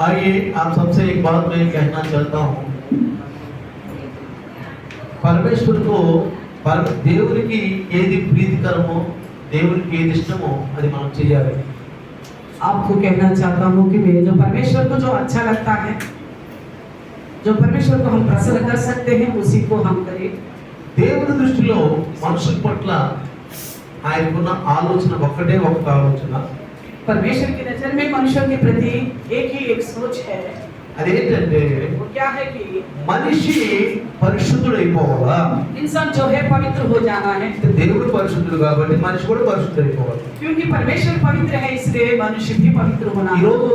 आइए आप सबसे एक बात मैं कहना चाहता हूँ, పరమేశ్వర్ को దేవునికి ఏది ప్రీతికరమో దేవునికి ఏది ఇష్టమో అది మనం చేయాలి. आपको कहना चाहता हूँ कि मेरे जो परमेश्वर को जो अच्छा लगता है, जो परमेश्वर को हम प्रसन्न कर सकते हैं, उसी को हम करें. దేవుని దృష్టిలో మనుషుల పట్ల ఆయనకున్న ఆలోచన ఒక్కటే ఒక ఆలోచన. परमेश्वर की नजर में मनुष्यों के प्रति एक ही एक सोच है. అదేంటంటే वो क्या है कि మనిషి పరిశుద్ధుడైపోవాలా. इंसान जो है पवित्र हो जाना है. దేవుడు పరిశుద్ధుడు కాబట్టి మనిషి కూడా పరిశుద్ధుడైపోవాలి. क्योंकि परमेश्वर पवित्र है, इसलिए मनुष्य भी पवित्र होना है. ఈరోజు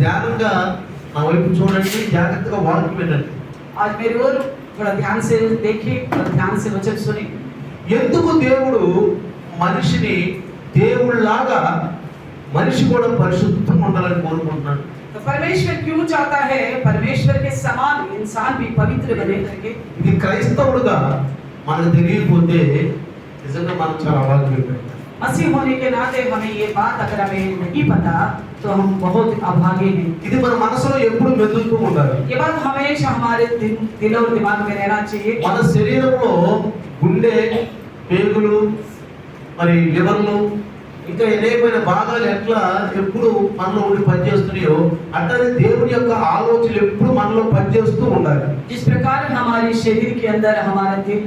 ధ్యానంగా నా వైపు చూడండి, జాగ్రత్తగా వాక్యం వినండి. आज मेरी ओर थोड़ा ध्यान से देखिए, थोड़ा ध्यान से वचन सुनिए. ఎందుకు దేవుడు మనిషిని దేవుళ్ళలాగా మనిషి కూడా పరిశుద్ధంగా ఉండాలని కోరుకుంటున్నాడు? तो परमेश्वर क्यों चाहता है परमेश्वर के समान इंसान भी पवित्र बने करके? ఇది క్రైస్తవుడుగా మనకు తెలియకపోతే నిజంగా మనం చాలా అవాంఛనీయులం. मसीह होने के नाते हमें ये बात अगर हमें नहीं पता तो हम बहुत अभागे हैं. ఇది మన మనసులో ఎప్పుడు మెదులుతూ ఉండాలి. ये बात हमेशा हमारे दिल और दिमाग में रहना चाहिए. మన శరీరంలో గుండె, పేగులు, మరి లివర్లు, ఇంకా అనేకమైన భాగాలు ఎట్లా ఎప్పుడు మనలో ఉండి పనిచేస్తున్నాయో అట్లనే దేవుని యొక్క ఆలోచనలు ఎప్పుడు మనలో పనిచేస్తూ ఉండాలి. जिस प्रकार हमारे शरीर के अंदर हमारा दिल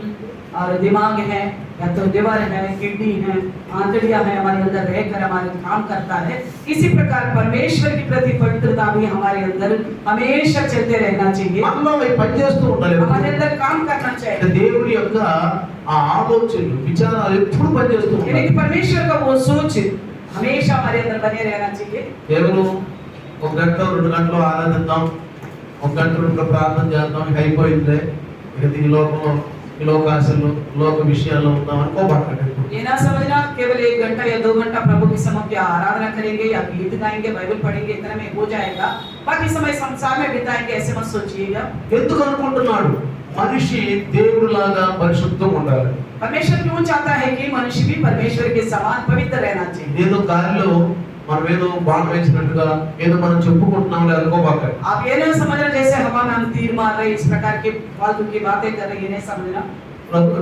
और दिमाग है, या तो लिवर है, किडनी है, आंतड़ियां है, हमारे अंदर रहकर हमारे काम करता है, इसी प्रकार परमेश्वर की प्रति पवित्रता भी हमारे अंदर हमेशा चलते रहना चाहिए. మనలో అవి పనిచేస్తూ ఉండాలి. हमारे अंदर काम करना चाहिए. దేవుని యొక్క ఆ ఆలోచనలు, విచారాలు ఎప్పుడు పనిచేస్తూ यानी ఉండాలి. कि परमेश्वर का वो सोच हमेशा हमारे अंदर बने रहना चाहिए. కేవలం ఒక గంట 2 గంటలు ఆరాధిద్దాం, ఒక గంట 2 గంటలు ప్రార్థన చేద్దాం, ఇక అయిపోయింది, ఇక ఈ లోకంలో ఈ లోకాశలు లోక విషయాల్లో ఉందాం అనుకోబాకండి. ये ना समझना केवल 1 घंटा या 2 घंटा प्रभु की समक्ष आराधना करेंगे या गीत गाएंगे, बाइबल पढ़ेंगे, इतना में हो जाएगा, बाकी समय संसार में बिताएंगे, ऐसे मत सोचिएगा. ఎందుకు అనుకుంటున్నాడు మనిషి దేవుడిలాగా పరిశుద్ధంగా ఉండాలి? परमेश्वर क्यों चाहता है कि मनुष्य भी परमेश्वर के समान पवित्र रहना चाहिए? ఏదో గాలిలో మనం ఏదో బాణం వేసినట్టుగా ఏదో మనం చెప్పుకుంటున్నాంలే అనుకోబాకండి. आप ये ना समझना जैसे हवा में हम तीर मार रहे, इस प्रकार की फालतू की बातें कर रहे, ये नहीं समझना.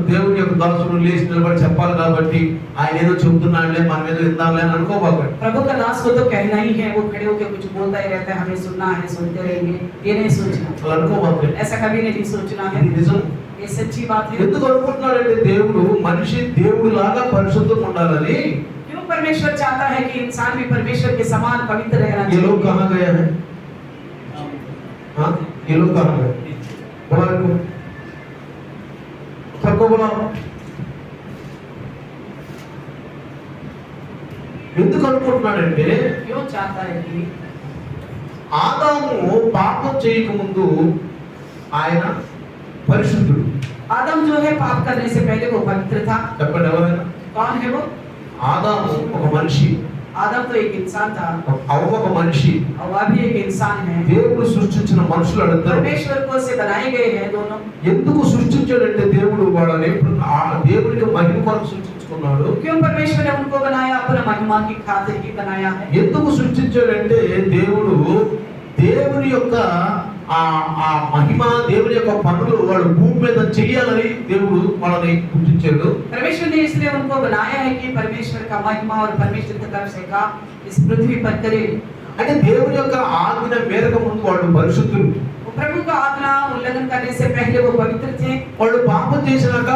దేవుని యొక్క దాసుడు లేచి నిలబడి చెప్పాలి కాబట్టి ఆయన ఏదో చెబుతున్నాడులే మనం ఏదో విందాంలే అని అనుకోబాకండి. प्रभु का दास को तो कहना ही है, वो खड़े होकर कुछ बोलता ही रहता है, हमें सुनना है, सुनते रहेंगे, ये नहीं सोचना. అలా అనుకోబాకండి. ऐसा कभी नहीं सोचना है. ఇది నిజం. ये सच्ची बात है. ఎందుకు అనుకుంటున్నాడంటే దేవుడు మనిషి దేవుడిలాగా పరిశుద్ధంగా ఉండాలని. क्यों परमेश्वर चाहता है कि इंसान भी परमेश्वर के समान पवित्र रहना ये लोग चाहिए? कहाँ गए हैं? हाँ, ये लोग कहाँ गए? बुला इनको, सबको बुलाओ. ఎందుకు అనుకుంటున్నాడంటే क्यों चाहता है कि ఆదాము పాపం చేయకముందు ఆయన పరిశుద్ధుడు. आदम जो है पाप करने से पहले वो पवित्र था. చెప్పండి ఎవరైనా. कौन है वो? ఆదాము ఒక మనిషి, आदम तो एक इंसान था, అవ్వ ఒక మనిషి. और वह भी एक इंसान है. దేవుడు సృష్టించిన మనుషులందరూ परमेश्वर को से बनाए गए हैं दोनों. ఎందుకు సృష్టించాడంటే దేవుడు వాళ్ళని ఆ దేవునికి మహిమ కొరకు సృష్టించుకున్నాడు. क्यों परमेश्वर ने उनको बनाया? अपना महिमा की खातिर ही बनाया है. ఎందుకు సృష్టించాడంటే దేవుడు దేవుని యొక్క ఆ ఆ మహిమ, దేవుని యొక్క పనులు వాడు భూమి మీద చేయాలని దేవుడు వాళ్ళని పుట్టించాడు. परमेश्वर ने इसलिए उनको बनाया है कि परमेश्वर का महिमा और परमेश्वर की तरफ से काम इस पृथ्वी पर करे. అంటే దేవుని యొక్క ఆజ్ఞ మేరకు ముందు వాళ్ళు పరిశుద్ధులు. प्रभु का आज्ञा उल्लंघन करने से पहले वो पवित्र थे. వాళ్ళు పాపం చేసినాక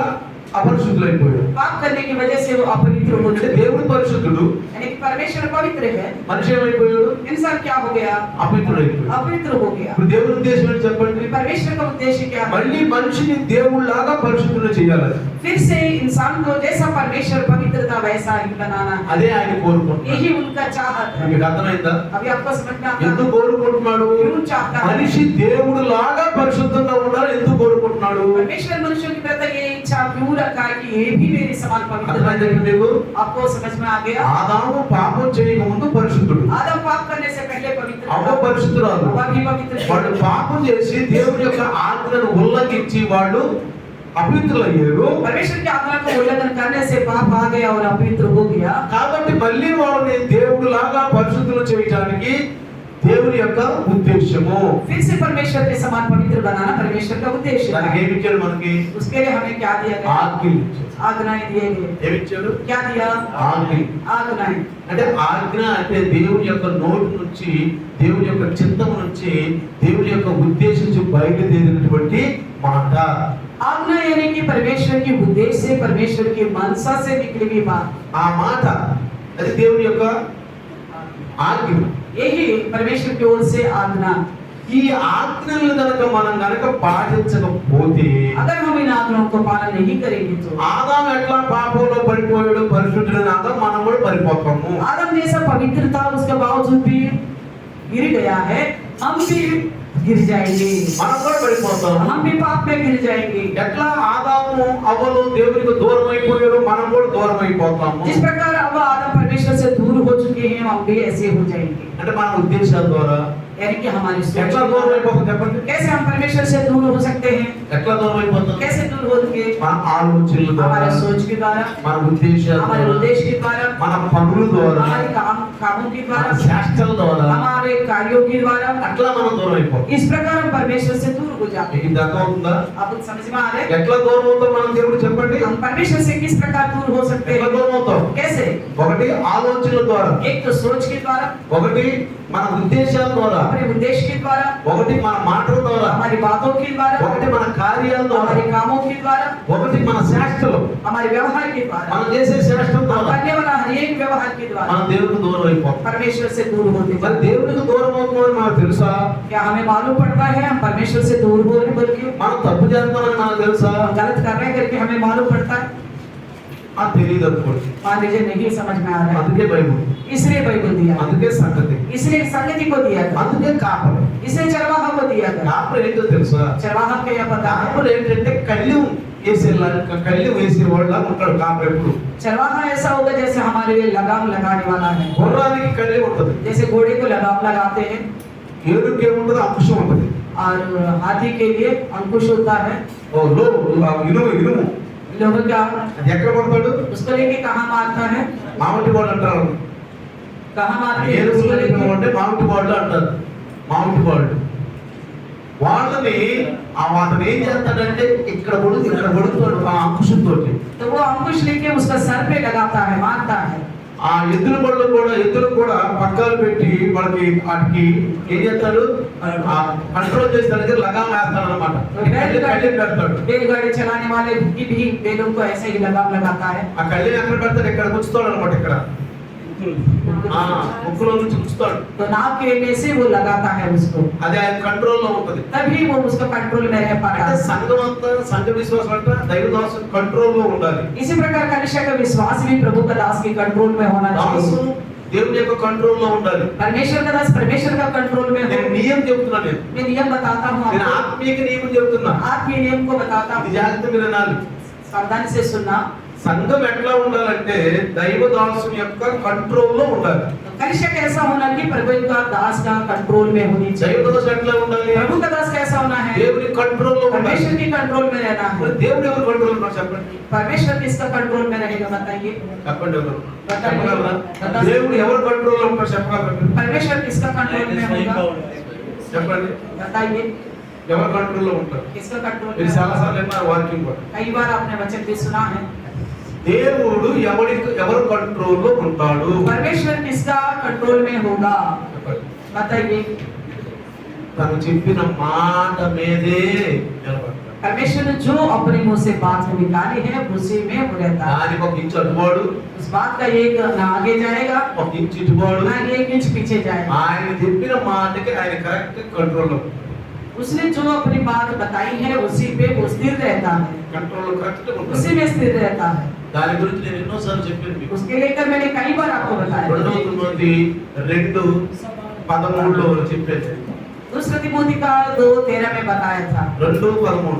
అపరిశుద్ధులైపోయారు. पाप करने की वजह से वो अपवित्र हो అంటే गए. దేవుడు పరిశుద్ధుడు, यानी कि परमेश्वर पवित्र है, మనిషి ఏమైపోయాడు? इंसान क्या हो गया? అపవిత్రుడైపోయాడు. अपवित्र हो गया. ఇప్పుడు దేవుని ఉద్దేశం ఏంటి చెప్పండి? परमेश्वर का उद्देश्य क्या है? మళ్ళీ మనిషిని దేవుళ్ళలాగా పరిశుద్ధులు చేయాలి. फिर से इंसान को जैसा परमेश्वर पवित्र था वैसा ही बनाना है. అదే ఆయన కోరుకుంటున్నాడు. यही उनका चाहत है. మీకు అర్థమైందా? अभी आपको समझ में आता ఎందుకు है? కోరుకుంటున్నాడు? क्यों चाहता है? మనిషి దేవుడిలాగా పరిశుద్ధంగా ఉండాలని ఎందుకు కోరుకుంటున్నాడు? परमेश्वर मनुष्यों की प्रति ये इच्छा क्यों रखा है कि ये भी मेरे समान पवित्र అర్థమైందా बने? మీకు? आपको समझ में आ गया? ఆదాము పాపం చేయక ముందు పరిశుద్ధుడు, आदम पाप करने से पहले पवित्र అవ్వ था. పరిశుద్ధురాలు. हवा भी पवित्र थी. వాళ్ళు పాపం చేసి దేవుని యొక్క ఆజ్ఞను ఉల్లంఘించి వాళ్ళు అపవిత్రులయ్యారు. परमेश्वर की आज्ञा को उल्लंघन करने से पाप आ गया और अपवित्र हो गया. కాబట్టి మళ్ళీ వాళ్ళని దేవుడిలాగా పరిశుద్ధులు చేయడానికి దేవుని యొక్క ఉద్దేశము. फिर से परमेश्वर के समान पवित्र बनाना परमेश्वर का उद्देश्य దానికి है। ఏమి ఇచ్చాడు మనకి? उसके लिए हमें क्या दिया गया? ఆజ్ఞలు ఇచ్చాడు. आज्ञाएं दिए गए। ఏమి ఇచ్చాడు? क्या दिया? ఆజ్ఞలు. आज्ञाएं। అంటే ఆజ్ఞ అంటే దేవుని యొక్క నోటి నుంచి, దేవుని యొక్క చిత్తము నుంచి, దేవుని యొక్క ఉద్దేశం నుంచి బయలుదేరినటువంటి మాట. आज्ञा यानी कि परमेश्वर की उद्देश्य से, परमेश्वर की मनसा से निकली हुई बात। ఆ మాట అది దేవుని యొక్క ఆజ్ఞ. यही परमेश्वर की ओर से आज्ञा। ఈ ఆజ్ఞలను మనం గనక పాటించకపోతే, अगर हम इन आज्ञाओं को पालन नहीं करेंगे तो ఆదాము ఎట్లా పాపంలో పడిపోయాడు, పరిశుద్ధుడైన ఆదాము, మనం కూడా పడిపోతాము. आदम जैसा पवित्र था, उसके बावजूद भी गिर गया है, हम भी गिर जाएंगे, మనం కూడా పడిపోతాము. हम भी पाप में गिर जाएंगे। ఎట్లా ఆదాము అవ్వలు దేవునికి దూరం అయిపోయారు, మనం కూడా దూరం అయిపోతాము. जिस प्रकार अब आदम परमेश्वर से दूर हो चुके हैं, हम भी ऐसे हो जाएंगे। అంటే మన ఉద్దేశాల ద్వారా यानी कि हमारी सोच ఎట్లా దూరం అయిపోతాం చెప్పండి? कैसे हम परमेश्वर से दूर हो सकते हैं? ఎట్లా దూరం అయిపోతాం? कैसे दूर होंगे? మన ఆలోచనల ద్వారా, हमारे सोच के द्वारा, మన ఉద్దేశాల हमारे ద్వారా, उद्देश्य के द्वारा, మన పనుల ద్వారా, हमारे कामों के మన द्वारा, శాస్త్రాల ద్వారా, हमारे कार्यों के द्वारा, అట్లా మనం దూరం అయిపోతాం. इस प्रकार हम परमेश्वर से दूर हो जाते हैं। మీకు ఇది అర్థమవుతుందా? आप समझ में आ रहे हैं? ఎట్లా దూరం అవుతాం మనం దేవుడు చెప్పండి? हम परमेश्वर से किस प्रकार दूर हो सकते ఎట్లా हैं? దూరం అవుతాం? कैसे? ఒకటి ఆలోచనల ద్వారా, एक तो सोच के द्वारा, ఒకటి మన ఉద్దేశాల ద్వారా, अपने उद्देश्य के द्वारा, ఒకటి మన మాటల ద్వారా, हमारी बातों के द्वारा, ఒకటి మన కార్యాల ద్వారా, हमारे कामों के द्वारा, ఒకటి మన శాస్త్రం, हमारे व्यवहार के द्वारा, మనం చేసే శాస్త్రం हम ద్వారా करने वाला हर एक व्यवहार के द्वारा మనం దేవునికి దూరం అయిపోతాం. परमेश्वर से दूर होते మరి जाते हैं। దేవునికి దూరం అవుతామని మనకు తెలుసా? क्या हमें मालूम पड़ता है हम परमेश्वर से दूर हो रहे बल्कि మనం తప్పు చేస్తామని మనకు తెలుసా? हम गलत कर रहे हैं करके हमें मालूम पड़ता है? అది తెలియదు అనుకోండి. मान लीजिए नहीं समझ में आ रहा है, అందుకే బైబిల్, इसलिए बाइबल दिया, అందుకే సంగతి, इसलिए संगति को दिया था, అందుకే కాపరి. इसलिए चरवाहा को दिया था। కాపరి ఏంటో తెలుసా? चरवाहा को यह पता है, కాపరి ఏంటంటే కళ్ళెం వేసేవాళ్ళ ఉంటాడు కాపరి. ఎప్పుడు चरवाहा ऐसा होगा जैसे हमारे लिए लगाम लगाने वाला है। గుర్రానికి కళ్ళెం ఉంటది, जैसे घोड़े को लगाम लगाते हैं ఏనుగుకి ఏముంటది? అంకుశం ఉంటది. और हाथी के लिए अंकुश होता है। ఇనుము लोगों का అది ఎక్కడ పడతాడు? उसको लेके कहाँ मारता है? మామిటి వాడు అంటారు. कहाँ मारते हैं ఏనుగు उसको लेके? అంటే మామిటి వాడు అంటారు. మామిటి వాడు వాళ్ళని అతను ఏం చేస్తాడంటే ఇక్కడ పడుతాడు ఆ అంకుశంతో. तो वो अंकुश लेके उसका सर पे लगाता है, मारता है। ఆ ఎద్దులు కూడా పక్కాలు పెట్టి వాటికి ఏం చేస్తాడు? కంట్రోల్ చేస్తానికి లగాం వేస్తాడు అనమాట. కళ్ళెం పెడతాడు. बैलगाड़ी चलाने वाले भी बैलों को ऐसे ही लगाम लगाता है। ఆ కళ్ళెం ఎక్కడ పెడతాడు? ఇక్కడ ఉంచుతాడు అనమాట. ఇక్కడ ముక్కులో నుంచి ఉంచుతాడు. तो नाक के एंड से वो लगाता है उसको, అది ఆయన కంట్రోల్ లో ఉంటది. तभी वो उसका कंट्रोल में रह पाता అంటే है। సంఘం అంతా, సంఘ విశ్వాసం అంతా దైవదాసు కంట్రోల్ లో ఉండాలి. इसी प्रकार कलिसिया का विश्वास भी प्रभु का दास के कंट्रोल में होना దాసు चाहिए। దేవుని యొక్క కంట్రోల్ లో ఉండాలి. परमेश्वर का दास परमेश्वर का कंट्रोल में నేను हो। నియమం చెప్తున్నా. मैं नियम बताता हूँ నేను आपको, ఆత్మీయ నియమం చెప్తున్నా. आपके नियम को बताता ఇది हूँ, జాగ్రత్త మీరు వినాలి. सावधानी से सुनना। సంఘం ఎట్లా ఉండాలంటే దైవదాసుని యొక్క కంట్రోల్ లో ఉండాలి. कलिसिया कैसा होना कि प्रभु का दास का कंट्रोल में होनी चाहिए। దైవదాసు ఎట్లా ఉండాలి? प्रभु का दास कैसा होना है? దేవుని కంట్రోల్ లో ఉండాలి. परमेश्वर की कंट्रोल में रहना మరి है। దేవుడు ఎవరు కంట్రోల్ ఉన్నారు చెప్పండి? परमेश्वर किसका कंट्रोल में रहेगा बताइए? చెప్పండి ఎవరు చెప్పగలరా? దేవుడు ఎవరు కంట్రోల్ లో ఉంటారు చెప్పగలరా? परमेश्वर किसका कंट्रोल में होगा చెప్పండి. बताइए? ఎవరు కంట్రోల్ లో ఉంటారు? किसका कंट्रोल ఇది में చాలా होगा? సార్లు విన్నారు వాక్యం కూడా. कई बार आपने वचन भी सुना है। దేవుడు ఎవరు కంట్రోల్ లో ఉంటాడు? परमेश्वर किसका कंट्रोल में होगा చెప్పండి. बताइए? తను చెప్పిన మాట మీదే నిలబడతాడు. परमेश्वर ने जो अपने मुंह से बात निकाली है उसी में वो रहता है। దానికి ఒక ఇంచు అటువాడు, उस बात का एक ना आगे जाएगा ఒక ఇంచు ఇటువాడు. ना एक इंच पीछे जाएगा। ఆయన చెప్పిన మాటకి ఆయన కరెక్ట్ కంట్రోల్ లో उसने जो अपनी बात बताई है उसी पे वो स्थिर रहता है, కంట్రోల్ లో కరెక్ట్ ఉంటుంది. उसी में स्थिर रहता है। దాని గురించి నేను ఎన్నోసార్లు చెప్పాను మీకు. उसके लेकर मैंने कई बार आपको बताया। 2:13 చెప్పాను. दूसरा तिमोथी का 2:13 में बताया था। 2:13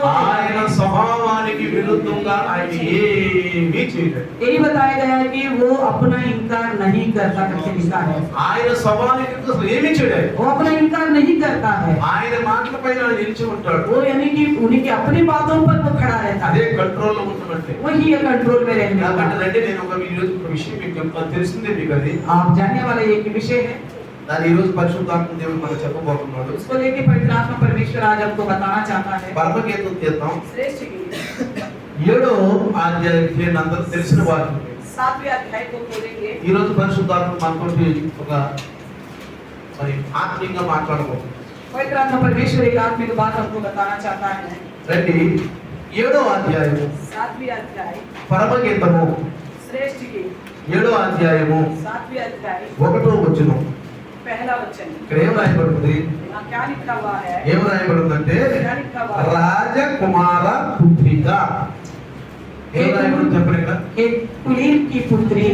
ఆయన స్వభావానికి విరుద్ధంగా ఆయన ఏమీ చేయలేదు. यही बताया गया है कि वो अपना इनकार नहीं करता करके लिखा है। ఆయన స్వభావానికి అసలు ఏమీ చేయలేదు. वो अपना इनकार नहीं करता है, ఆయన మాటలపైన నిలిచి ఉంటాడు. वो यानी कि उन्हीं की अपनी बातों पर वो खड़ा रहता అదే है, కంట్రోల్ లో ఉంటున్నట్టే. वही ये कंट्रोल में रहने కాబట్టి वाला। రండి నేను ఒక విషయం మీకు చెప్తాను. తెలిసిందే మీకు అది. आप जानने वाला एक विषय है। దాని ఈ రోజు పరిశుద్ధాత్మ దేవుడు మనకు చెప్పబోతున్నాడు. उसको लेके पवित्र आत्मा परमेश्वर आज हमको बताना चाहता है. పరమగీతం తీద్దాం. श्रेष्ठ गीत 7వ అధ్యాయం నేను అందరూ తెలిసిన వాక్యం. 7वें अध्याय को खोलेंगे. ఈ రోజు పరిశుద్ధాత్మ మనతోటి ఒక మరి ఆత్మీయంగా మాట్లాడబోతున్నాడు. पवित्र आत्मा परमेश्वर एक आत्मिक बात हमको बताना चाहता है. రండి 7వ అధ్యాయం 7वें अध्याय పరమగీతము श्रेष्ठ गीत 7వ అధ్యాయము 7वें अध्याय 1వ వచనం. पहला वचन. ఇక్కడ ఏం రాయబడింది? क्या लिखा हुआ है? ఏం రాయబడిందంటే क्या लिखा हुआ है? రాజకుమార పుత్రిక. ఏం రాయబడింది చెప్పండి ఇక్కడ? एक कुलीन की पुत्री.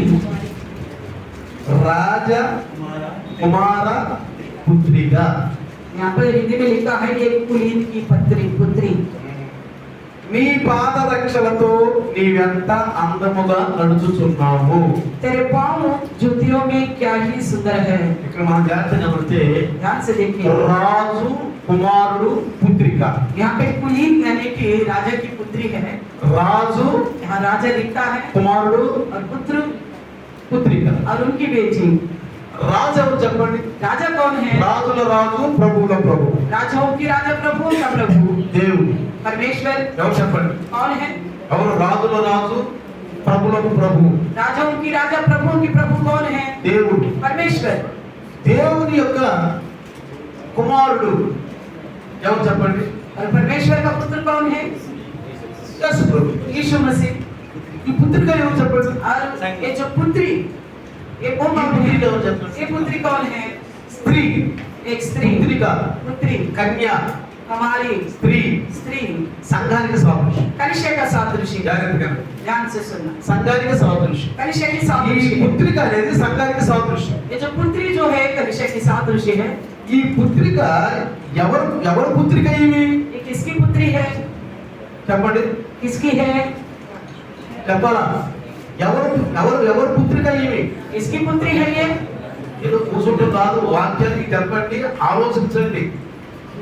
రాజకుమార పుత్రిక. यहाँ पर हिंदी में लिखा है एक कुलीन की पुत्री. నీ పాదరక్షలతో నీవెంత అందముగా నడుచుచున్నావు. तेरे पाँव जूतियों में क्या ही सुंदर है. ఇక్కడ మనం జాగ్రత్తగా గమనిస్తే ध्यान से देखिए. రాజు కుమారుడు పుత్రిక. यहाँ पे कुलीन यानी कि राजा की पुत्री है. రాజు यहाँ राजा दिखता है కుమారుడు और पुत्र పుత్రిక. और उनकी बेटी. రాజు ఎవరు చెప్పండి? राजा कौन है? రాజుల రాజు ప్రభువుల ప్రభు राजाओं की राजा प्रभु का प्रभु దేవుడు. परमेश्वर ఎవరు చెప్పండి? कौन है? ఎవరు రాజుల రాజు ప్రభువులకు ప్రభు? राजाओं की राजा प्रभुओं की प्रभु कौन है? దేవుడు. परमेश्वर. దేవుని యొక్క కుమారుడు ఎవరు చెప్పండి? और परमेश्वर का पुत्र कौन है? యేసు ప్రభు. यीशु मसीह. ఈ పుత్రిక ఎవరు చెప్పండి? और ये जो पुत्री ये कौन ఈ है? పుత్రిక ఎవరు చెప్పండి? ये पुत्री कौन है? స్త్రీ. एक स्त्री. పుత్రిక पुत्री. కన్య हमारी స్త్రీ स्त्री. సంఘానికి సాదృశ్యం. कलिशा का सादृश्य. జాగ్రత్తగా ध्यान से सुनना. సంఘానికి సాదృశ్యం. कलिशा की ఈ सादृश्य. పుత్రిక అనేది సంఘానికి సాదృశ్యం. ये जो पुत्री जो है कलिशा की सादृश्य है. ఈ పుత్రిక ఎవరు పుత్రిక ఇవి ये किसकी पुत्री है? చెప్పండి. किसकी है? చెప్పాలా? ఎవరు ఎవరు ఎవరు పుత్రిక ఇవి? किसकी पुत्री है ये? ఏదో కూర్చుంటూ కాదు, వాక్యానికి చెప్పండి, ఆలోచించండి.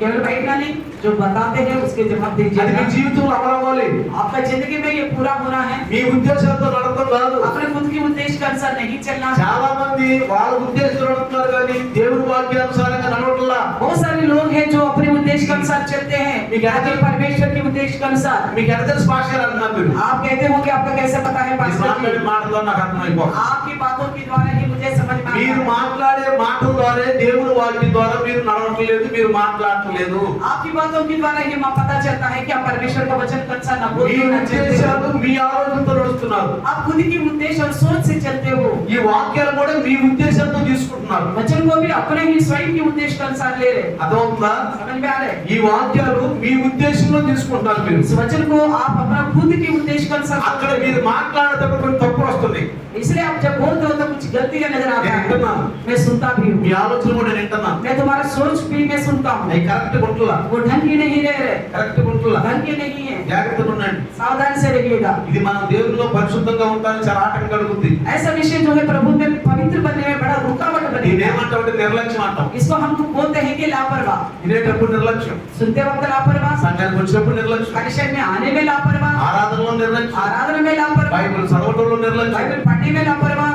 केवल बैठना नहीं, जो बताते हैं उसके जवाब అది మీ दीजिए. జీవితంలో అమలవ్వాలి. आपका जिंदगी में ये पूरा होना है. మీ ఉద్దేశాలతో నడతం కాదు. अपने खुद की उद्देश्य के अनुसार नहीं चलना. చాలా మంది వాళ్ళ ఉద్దేశంతో నడుతున్నారు కానీ దేవుని వాక్యానుసారంగా నడవట్లా. बहुत सारे लोग हैं जो अपने उद्देश्य के अनुसार चलते हैं, लेकिन परमेश्वर के उद्देश्य के अनुसार. మీకు ఎంత తెలుసు పాస్టర్ అంటున్నారు మీరు? आप कहते हो कि आपको कैसे पता है మీరు पास्टर మాట్లాడే जी? మాటల్లో నాకు అర్థమైపోతుంది. आपकी बातों के द्वारा ही मुझे समझ में మీరు आता है. మాట్లాడే మాటల ద్వారా దేవుని వాక్యం ద్వారా మీరు నడవట్లేదు, మీరు మాట్లాడట్లేదు. आपकी बातों के द्वारा ही पता चलता है कि आप परमेश्वर का वचन के अनुसार न మీ बोलते हो न चलते ఉద్దేశాలు हो. మీ ఆలోచనతో నడుస్తున్నారు. आप खुद की उद्देश्य और सोच से चलते हो. ఈ వాక్యాలు కూడా మీ ఉద్దేశంతో తీసుకుంటున్నారు. वचन को भी अपने ही स्वयं के उद्देश्य के अनुसार ले रहे. అర్థమవుతుందా? समझ में आ रहा है? ఈ వాక్యాలు మీ ఉద్దేశంలో తీసుకుంటారు మీరు. इस वचन को आप अपना खुद के उद्देश्य के अनुसार అక్కడ మీరు మాట్లాడేటప్పుడు కొన్ని తప్పులు వస్తుంది. इसलिए आप जब बोलते हो तो कुछ गलतियां नजर आता నేను है. వింటున్నాను. मैं सुनता भी हूँ. మీ ఆలోచన కూడా నేను వింటున్నాను. मैं तुम्हारा सोच भी मैं सुनता हूँ. అవి కరెక్ట్ గుంటులా, वो ढंग की नहीं रह रहे, కరెక్ట్ గుంటులా. ढंग की नहीं है. జాగ్రత్తగా ఉండండి. सावधान से रहिएगा. ఇది మనం దేవునిలో పరిశుద్ధంగా ఉంటానికి చాలా ఆటంకం కలుగుతుంది. ऐसा विषय जो है प्रभु में पवित्र बनने में बड़ा रुकावट बनेगा. ఇదేమంటామంటే నిర్లక్ష్యం అంటాం. इसको हम बोलते हैं कि लापरवाह. వినేటప్పుడు నిర్లక్ష్యం, सुनते वक्त लापरवाह, సంఘానికి వచ్చినప్పుడు నిర్లక్ష్యం, कलिशा में आने में लापरवाह, ఆరాధనలో నిర్లక్ష్యం, आराधना में लापरवाह, బైబిల్ చదవటంలో నిర్లక్ష్యం, बाइबल पढ़ने में लापरवाह,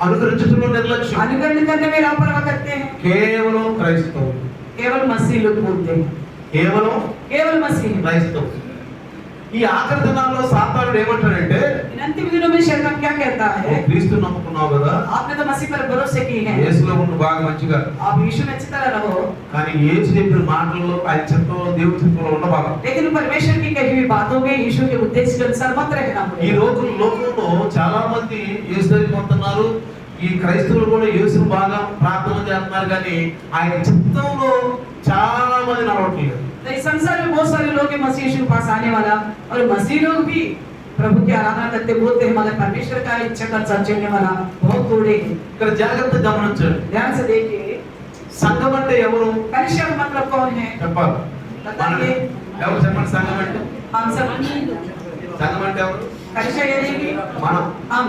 అనుకరించడంలో నిర్లక్ష్యం. अनुकरण करने में लापरवाह करते हैं. కేవలం క్రైస్తవులు, केवल मसीह लोग बोलते हैं. కేవలం केवल मसीह. క్రైస్తవులు. ఈ ఆఖరి దినాల్లో సాతానుడు ఏమంటాడంటే, इन अंतिम दिनों में शैतान क्या कहता है? క్రీస్తు నమ్ముకున్నావు కదా, आपने तो मसीह पर भरोसे की है, యేసులో ఉండు బాగా మంచిగా, आप यीशु में अच्छी तरह रहो, కానీ యేసు చెప్పిన మాటల్లో ఆయన చిత్తంలో దేవుని చిత్తంలో ఉండబాకు. लेकिन परमेश्वर की कही हुई बातों में यीशु के उद्देश्य के अनुसार मत रहना ఈ पड़ेगा. లోకంలో చాలా మంది యేసు దగ్గరికి వస్తున్నారు. ఈ క్రైస్తవులు కూడా యేసును బాగా ప్రార్థన చేస్తున్నారు కానీ ఆయన చిత్తంలో చాలా మంది నడవట్లేదు. तो इस संसार में बहुत सारे लोग हैं मसीह यीशु के पास आने वाला, और मसीह लोग भी प्रभु की आराधना करते बोलते हैं, मगर परमेश्वर का इच्छा का साथ चलने वाला बहुत थोड़े हैं. ఇక్కడ జాగ్రత్తగా గమనించండి. ध्यान से देखिए. సంఘం అంటే ఎవరు कलिशा का मतलब कौन है? చెప్పాలి. बताइए. ఎవరు చెప్పండి? సంఘం అంటే हम सब. సంఘం అంటే ఎవరు? कलिशा यानी कि మనం. हम.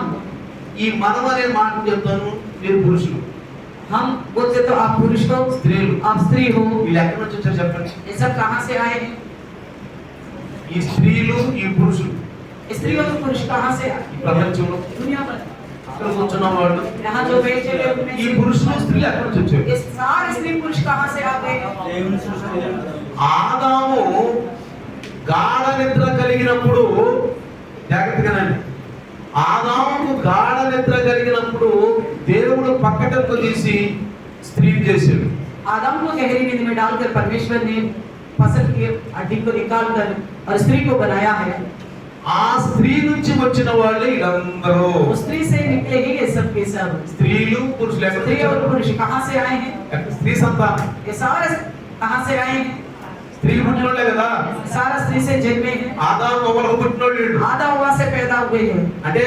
ఈ మనం అనే మాట చెప్తాను. మీరు పురుషులు, हम बोलते तो आप पुरुष हो, స్త్రీలు. आप स्त्री हो. వీళ్ళు ఎక్కడి నుంచి వచ్చారు చెప్పండి? ये सब कहाँ से आए हैं? ఈ స్త్రీలు, ఈ పురుషులు स्त्री और पुरुष कहाँ से आए? ఈ ప్రపంచంలో दुनिया भर. ఇక్కడ కూర్చున్న వాళ్ళు यहाँ जो बैठे हुए उनमें ఈ పురుషులు స్త్రీలు ఎక్కడి నుంచి వచ్చారు? ये सारे स्त्री पुरुष कहाँ से आ गए? ఆదాము గాఢ నిద్ర కలిగినప్పుడు, జాగ్రత్తగానండి, ఆదాముకు గాఢ నిద్ర కలిగినప్పుడు దేవుడు పక్కటకు తీసి స్త్రీని చేశాడు. आदम को गहरी नींद में डालकर परमेश्वर ने फसल की हड्डी को निकालकर और स्त्री को बनाया है। ఆ స్త్రీ నుంచి వచ్చిన వాళ్ళు వీళ్ళందరూ उस स्त्री से निकले ही ये सब के सब। స్త్రీలు పురుషులు ఎక్కడి स्त्री నుంచి और వచ్చారు? पुरुष कहाँ से आए हैं? స్త్రీ సంతానం. ये सारे कहाँ से आए हैं? స్త్రీ పుట్టినోళ్ళే కదా. सारा स्त्री से जन्मे हैं। ఆదాము ఒకరికి పుట్టినోళ్ళు వీళ్ళు. आदम हवा से पैदा हुए हैं। అంటే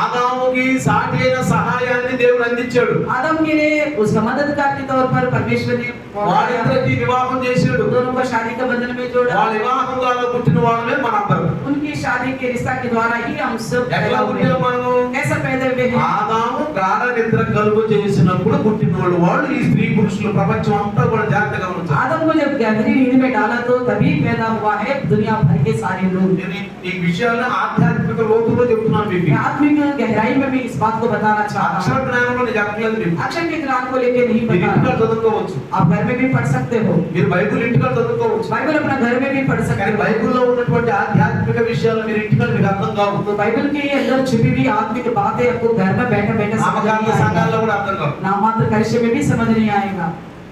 ఆదాముకి సాటి అయిన సహాయాన్ని దేవుడు అందించాడు. आदम के लिए उसका मददगार के तौर पर परमेश्वर ने వాళ్ళిద్దరికి వివాహం చేశాడు. दोनों को शादी के बंधन में जोड़ा। వాళ్ళ వివాహం ద్వారా పుట్టిన వాళ్ళమే మనందరం. उनकी शादी के रिश्ता के द्वारा ही हम सब ఎట్లా पैदा हुए పుట్టాం हैं। మనము? कैसे पैदा हुए हैं? ఆదాము గాఢ నిద్ర కలుగు చేసినప్పుడు పుట్టినోళ్ళు వాళ్ళు. ఈ స్త్రీ పురుషులు ప్రపంచం అంతా కూడా జాగ్రత్తగా ఉంచాలి. आदम को जब गहरी नींद में डाला तो तभी पैदा हुआ है दुनिया भर के सारे लोग। నేను ఈ విషయాలను ఆధ్యాత్మిక లోతులో చెప్తున్నాను మీకు. मैं आत्मिक गहराई में भी इस बात को बताना चाहता అక్షర हूँ। జ్ఞానంలో నేను చెప్పలేదు మీకు. अक्षर के ज्ञान को लेके नहीं మీరు बता ఇంటికాడ रहा। చదువుకోవచ్చు, आप घर में भी पढ़ सकते हो, మీరు బైబిల్ ఇంటికాడ చదువుకోవచ్చు. बाइबल अपना घर में भी पढ़ सकते కానీ हो। బైబిల్లో ఉన్నటువంటి ఆధ్యాత్మిక విషయాలు మీరు ఇంటికాడ మీకు అర్థం కావు. तो बाइबल के अंदर छुपी हुई आत्मिक बातें आपको घर में बैठे बैठे समझ నామకార్థ नहीं సంఘాల్లో आएगा। కూడా అర్థం కావు. नामात्र करिश्मे में भी समझ नहीं आएगा।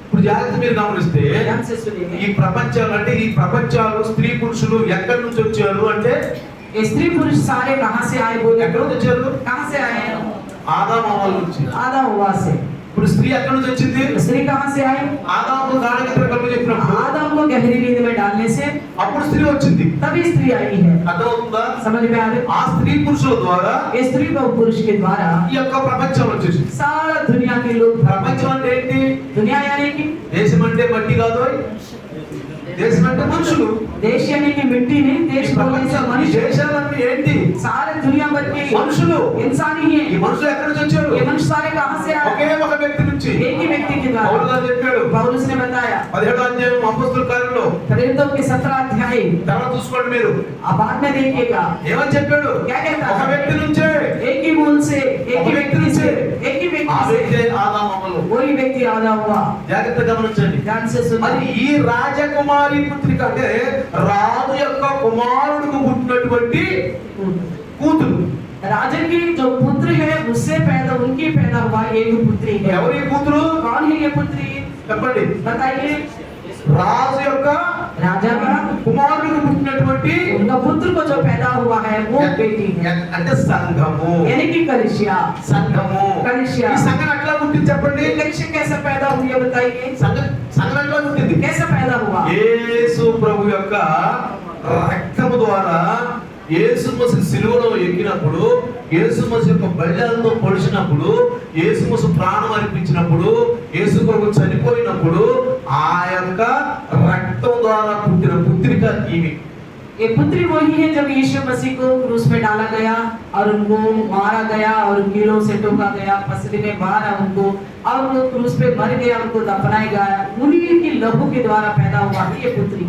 ఇప్పుడు జాగ్రత్త మీరు గమనిస్తే ध्यान से सुनिए। ఈ ప్రపంచాలు అంటే ఈ ప్రపంచాలు స్త్రీ పురుషులు ఎక్కడి నుంచి వచ్చారు అంటే ये स्त्री पुरुष सारे कहाँ से आए बोले ఎక్కడి तो నుంచి వచ్చారు? कहाँ से आए हैं? ఆదాము అవ్వల నుంచి. आदम हवा से। ఇప్పుడు స్త్రీ ఎక్కడి నుంచి వచ్చింది? स्त्री कहाँ से आई? ఆదాము గాఢ నిద్ర కలుగు చెప్పినప్పుడు आदम को गहरी नींद में डालने से అప్పుడు స్త్రీ వచ్చింది. तभी स्त्री आई है। అర్థమవుతుందా? समझ में आ रहे? ఆ స్త్రీ పురుషుల ద్వారా ये स्त्री और पुरुष के द्वारा ఈ యొక్క ప్రపంచం వచ్చేసింది. सारा दुनिया के लोग, ప్రపంచం అంటే ఏంటి? दुनिया यानी कि దేశం అంటే మట్టి కాదు, దేశం అంటే మనుషులు. देश यानी कि मिट्टी नहीं, ఈ देश बोलने से ప్రపంచం ఈ मनुष्य, దేశాలన్నీ ఏంటి? सारे दुनिया भर के మనుషులు. इंसान ही ఈ है। మనుషులు ఎక్కడి నుంచి వచ్చారు? ये मनुष्य सारे कहाँ से ఒకే आए? ఒక వ్యక్తి నుంచి. एक ही व्यक्ति के పౌలు द्वारा। గారు చెప్పాడు पौलुस ने बताया 17వ అధ్యాయం అపోస్తలుల కార్యంలో. प्रेरितों के 17 अध्याय తర్వాత చూసుకోండి మీరు. आप बाद में देखिएगा। ఏమని చెప్పాడు? क्या कहता ఒక है? వ్యక్తి నుంచే. एक ही मूल से, एक ही व्यक्ति से, एक ही ఆ व्यक्ति వ్యక్తి से ఆదాము అవ్వలు. वही व्यक्ति आधा हुआ। జాగ్రత్త గమనించండి. ध्यान से మరి सुनिए। ఈ రాజకుమారి పుత్రిక అంటే రాజు యొక్క కుమారుడికి పుట్టినటువంటి కూతురు. राजा की जो पुत्र है उससे पैदा, उनकी पैदा हुआ एक पुत्री है। ఎవరి కూతురు? कौन है ये पुत्री? చెప్పండి. बताइए। రాజు యొక్క राजा का కుమారుడికి పుట్టినటువంటి उनका पुत्र को जो पैदा हुआ है वो बेटी है, అంటే సంఘము. यानी कि कलिसिया। సంఘము. కలీసియా. ఈ సంఘం ఎట్లా పుట్టింది చెప్పండి? ये कलिसिया कैसे पैदा हुई है बताइए? సంఘం ఎట్లా పుట్టింది? कैसे पैदा हुआ? యేసు ప్రభు యొక్క రక్తము ద్వారా యేసుమసి సిలువలో ఎక్కినప్పుడు, యేసుమసి యొక్క బల్యాలతో పొడిచినప్పుడు, యేసుమసి ప్రాణం అర్పించినప్పుడు, యేసు ప్రభు చనిపోయినప్పుడు ఆ యొక్క రక్తం ద్వారా పుట్టిన పుత్రిక ఈమె. ये पुत्री वही है जब यीशु मसीह को क्रूस में डाला गया और उनको मारा गया और कीलों से टोका गया, पसली में मारा उनको और वो क्रूस पे मर गया, उनको दफनाया गया। उन्हीं की लहू के द्वारा पैदा हुआ है ये पुत्री।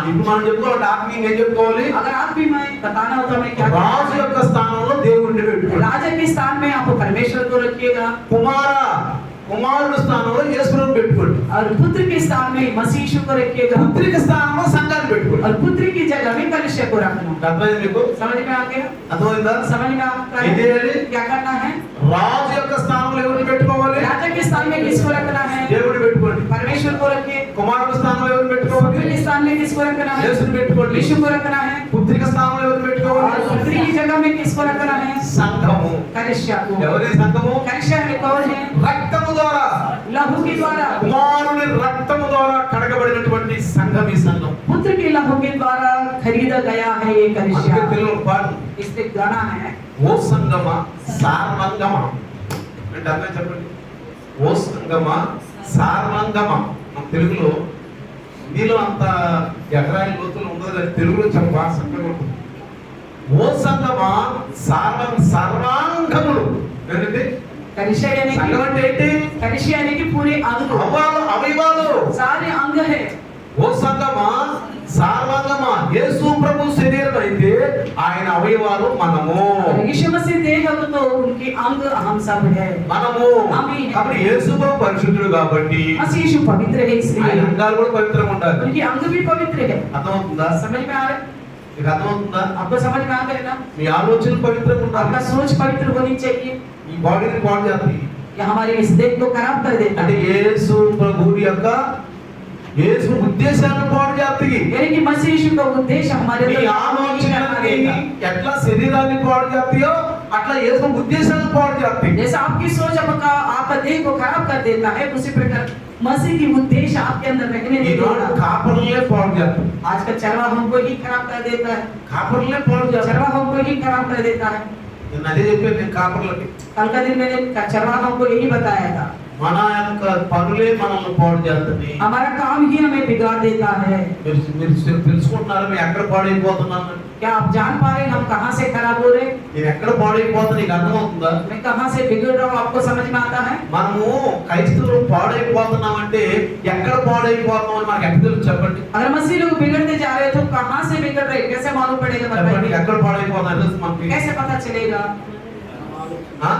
ఇప్పుడు మనం చెప్పుకోవాలి ఆత్మీయంగా ఏం చెప్పుకోవాలి? अगर आप भी मैं बताना होता मैं क्या రాజు యొక్క స్థానంలో దేవుడిని పెట్టుకోవాలి. राजा के स्थान में आप परमेश्वर को रखिएगा కుమారుడు స్థానంలో యేసుని పెట్టుకోండి. और पुत्र के स्थान में मसीह यीशु को रखिएगा పుత్రిక స్థానంలో సంఘాన్ని పెట్టుకోండి. और पुत्री की जगह में कलीसिया को रखना। అర్థమైంది మీకు? समझ में आ गया? అర్థమైందా? समझ में आता ఇది है? ఏంటి? क्या करना है? రాజు యొక్క స్థానంలో ఎవరిని పెట్టుకోవాలి? राजा के स्थान में किसको रखना है? దేవుడిని పెట్టుకోండి. परमेश्वर को रखिए। కుమారుడు స్థానంలో ఎవరిని पुत्र పెట్టుకోవాలి? के स्थान में किसको रखना है? యేసుని పెట్టుకోండి. यीशु को रखना है। పుత్రిక స్థానంలో ఎవరిని और పెట్టుకోవాలి? पुत्री की जगह में किसको रखना है? సంఘము. कलीसिया को। ఎవరి సంఘము? कलीसिया में कौन है? రక్తము ద్వారా, लहू के द्वारा, కుమారుని రక్తము ద్వారా కడగబడినటువంటి సంఘం ఈ సంఘం. पुत्र के लहू के द्वारा खरीदा गया है ये అందుకే कलीसिया। తెలుగు పాడు. इससे गाना है ఓ సంఘమా సార్వంగమా అంటే అర్థం చెప్పండి. ఓ సంఘమా సార్వంగమా. మన తెలుగులో మీలో అంత ఎకరాయి లోతులు ఉండదు కానీ తెలుగులో చెప్ప సంఘం ఉంటుంది. ఓ సంఘమా సర్వాంగములు. ఏంటంటే कलीसिया यानी సంఘం कि అంటే ఏంటి? कलीसिया यानी कि पूरे अंग, అవయవాలు. सारे अंग है। ఓ సంగమా, సార్వంగమా, యేసు ప్రభు శరీరం అయితే ఆయన అవయవాలు మనము. यीशु मसीह देह तो उनकी अंग हम सब है. మనము కాబట్టి యేసు ప్రభు పరిశుద్ధుడు కాబట్టి मसीह यीशु पवित्र है, इसलिए ఆయన అంగాలు కూడా పవిత్రంగా ఉండాలి. उनकी अंग भी पवित्र है. అర్థమవుతుందా? समझ में आ रहा है? మీకు అర్థమవుతుందా? आपको समझ में आ गया ना? మీ ఆలోచనలు పవిత్రంగా ఉండాలి. आपका सोच पवित्र होनी चाहिए. ఈ బాడీని పాడు చేస్తాయి ये हमारे इस देह को खराब कर देता అంటే है. యేసు ప్రభు యొక్క యేసు ఉద్దేశాలను పాడు చేస్తాయి. यानी कि मसीह यीशु का उद्देश्य हमारे మీ अंदर ఆలోచనల్ని ఎట్లా శరీరాన్ని పాడు చేస్తాయో అట్లా యేసు ఉద్దేశాలను పాడు చేస్తాయి. जैसा आपकी सोच आपका देह को खराब कर देता है, उसी प्रकार मसीह की उद्देश्य आपके अंदर रखने नहीं ఈనాడు देता. కాపరులే పాడు చేస్తారు. आजकल चरवाहा हमको ही खराब कर देता है. కాపరులే పాడు చేస్తారు. चरवाहा हमको ही खराब कर देता है. నేను అదే చెప్పాను నేను కాపరులకి. कल का दिन मैंने चरवाहा हमको यही बताया था. మన యొక్క పనులే మనల్ని పాడు చేస్తుంది. हमारा काम ही हमें बिगाड़ देता है. మీరు తెలుసుకుంటున్నారా మేము ఎక్కడ పాడైపోతున్నాను? क्या आप जान पा रहे हैं हम कहाँ से खराब हो रहे हैं? నేను ఎక్కడ పాడైపోతున్నా నీకు అర్థమవుతుందా? मैं कहाँ से बिगड़ रहा हूँ, आपको समझ में आता है? మనము క్రైస్తవులు పాడైపోతున్నామంటే ఎక్కడ పాడైపోతున్నాం అని మనకు ఎక్కడ తెలుసు చెప్పండి? अगर मसीह लोग बिगड़ते जा रहे हैं तो कहाँ से बिगड़ रहे हैं, कैसे मालूम पड़ेगा? చెప్పండి बताइए, ఎక్కడ పాడైపోతున్నా తెలుసు మనకి? कैसे पता चलेगा? ఆ?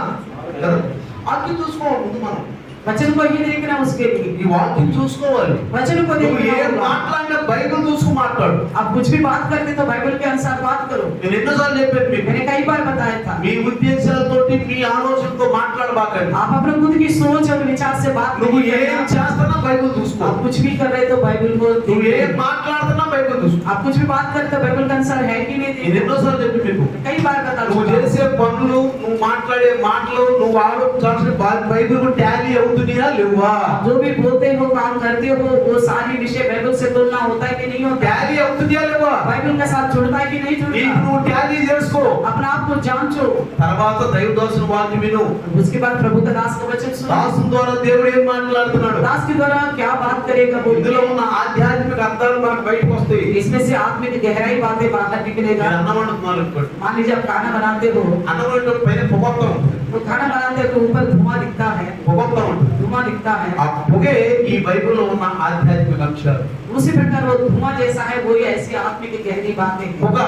కదా? వాక్యం చూసుకోవాలి ముందు మనం. वचन को ही देखना उसके लिए. ఈ వాక్యం చూసుకోవాలి. वचन को నువ్వు देखना ఏం होगा. మాట్లాడినా బైబిల్ చూసుకు మాట్లాడు. आप कुछ भी बात करते तो बाइबल के अनुसार बात करो. నేను ఎన్నోసార్లు చెప్పాను మీకు, मैंने कई बार बताया था. మీ ఉద్దేశాలతోటి మీ ఆలోచనతో మాట్లాడబాకండి. आप अपने खुद की सोच और विचार से बात నువ్వు नहीं ఏం करना. చేస్తున్నా బైబిల్ చూసుకో. आप कुछ भी कर रहे तो बाइबल को నువ్వు देखो. ఏం మాట్లాడుతున్నా బైబిల్ చూసుకో. आप कुछ भी बात करते तो बाइबल के अनुसार है कि नहीं నేను देखो. ఎన్నోసార్లు చెప్పి మీకు, कई बार बता నువ్వు चुका हूं. చేసే పనులు, నువ్వు మాట్లాడే మాటలు, నువ్వు ఆలోచించాల్సిన బైబిల్ టాలీ అవుతున్నాయా లేవా? जो भी बोलते हो, काम करते हो, वो सारी विषय बाइबल से तुलना होता है कि नहीं होता? టాలీ అవుతున్నాయా లేవా? बाइबल के साथ जुड़ता है कि नहीं నీకు जुड़ता? నువ్వు టాలీ చేసుకో. अपना आप को जांचो. తర్వాత దైవదాసుని వాక్యం విను. उसके बाद प्रभु का दास का वचन सुनो. దాసుని ద్వారా దేవుడు ఏం మాట్లాడుతున్నాడు? दास के द्वारा क्या बात करेगा वो. ఇందులో ఉన్న ఆధ్యాత్మిక అర్థాలు మనకు బయటకు వస్తాయి. इसमें से आत्मिक गहराई बातें बाहर निकलेगा. నేను అన్నం వండుతున్నాను అనుకోండి. मान लीजिए आप खाना बनाते हो, అన్నం వండడం పైన పొగొత్తం ఉంటుంది. तो खाना बनाते हो तो ऊपर धुआं दिखता है. పొగొత్తం ఉంటుంది. धुआं दिखता है. ఆ పొగే ఈ బైబిల్లో ఉన్న ఆధ్యాత్మిక అంశాలు. उसी प्रकार वो धुआं जैसा है, वही ऐसी आत्मिक गहरी बातें हैं. పొగ,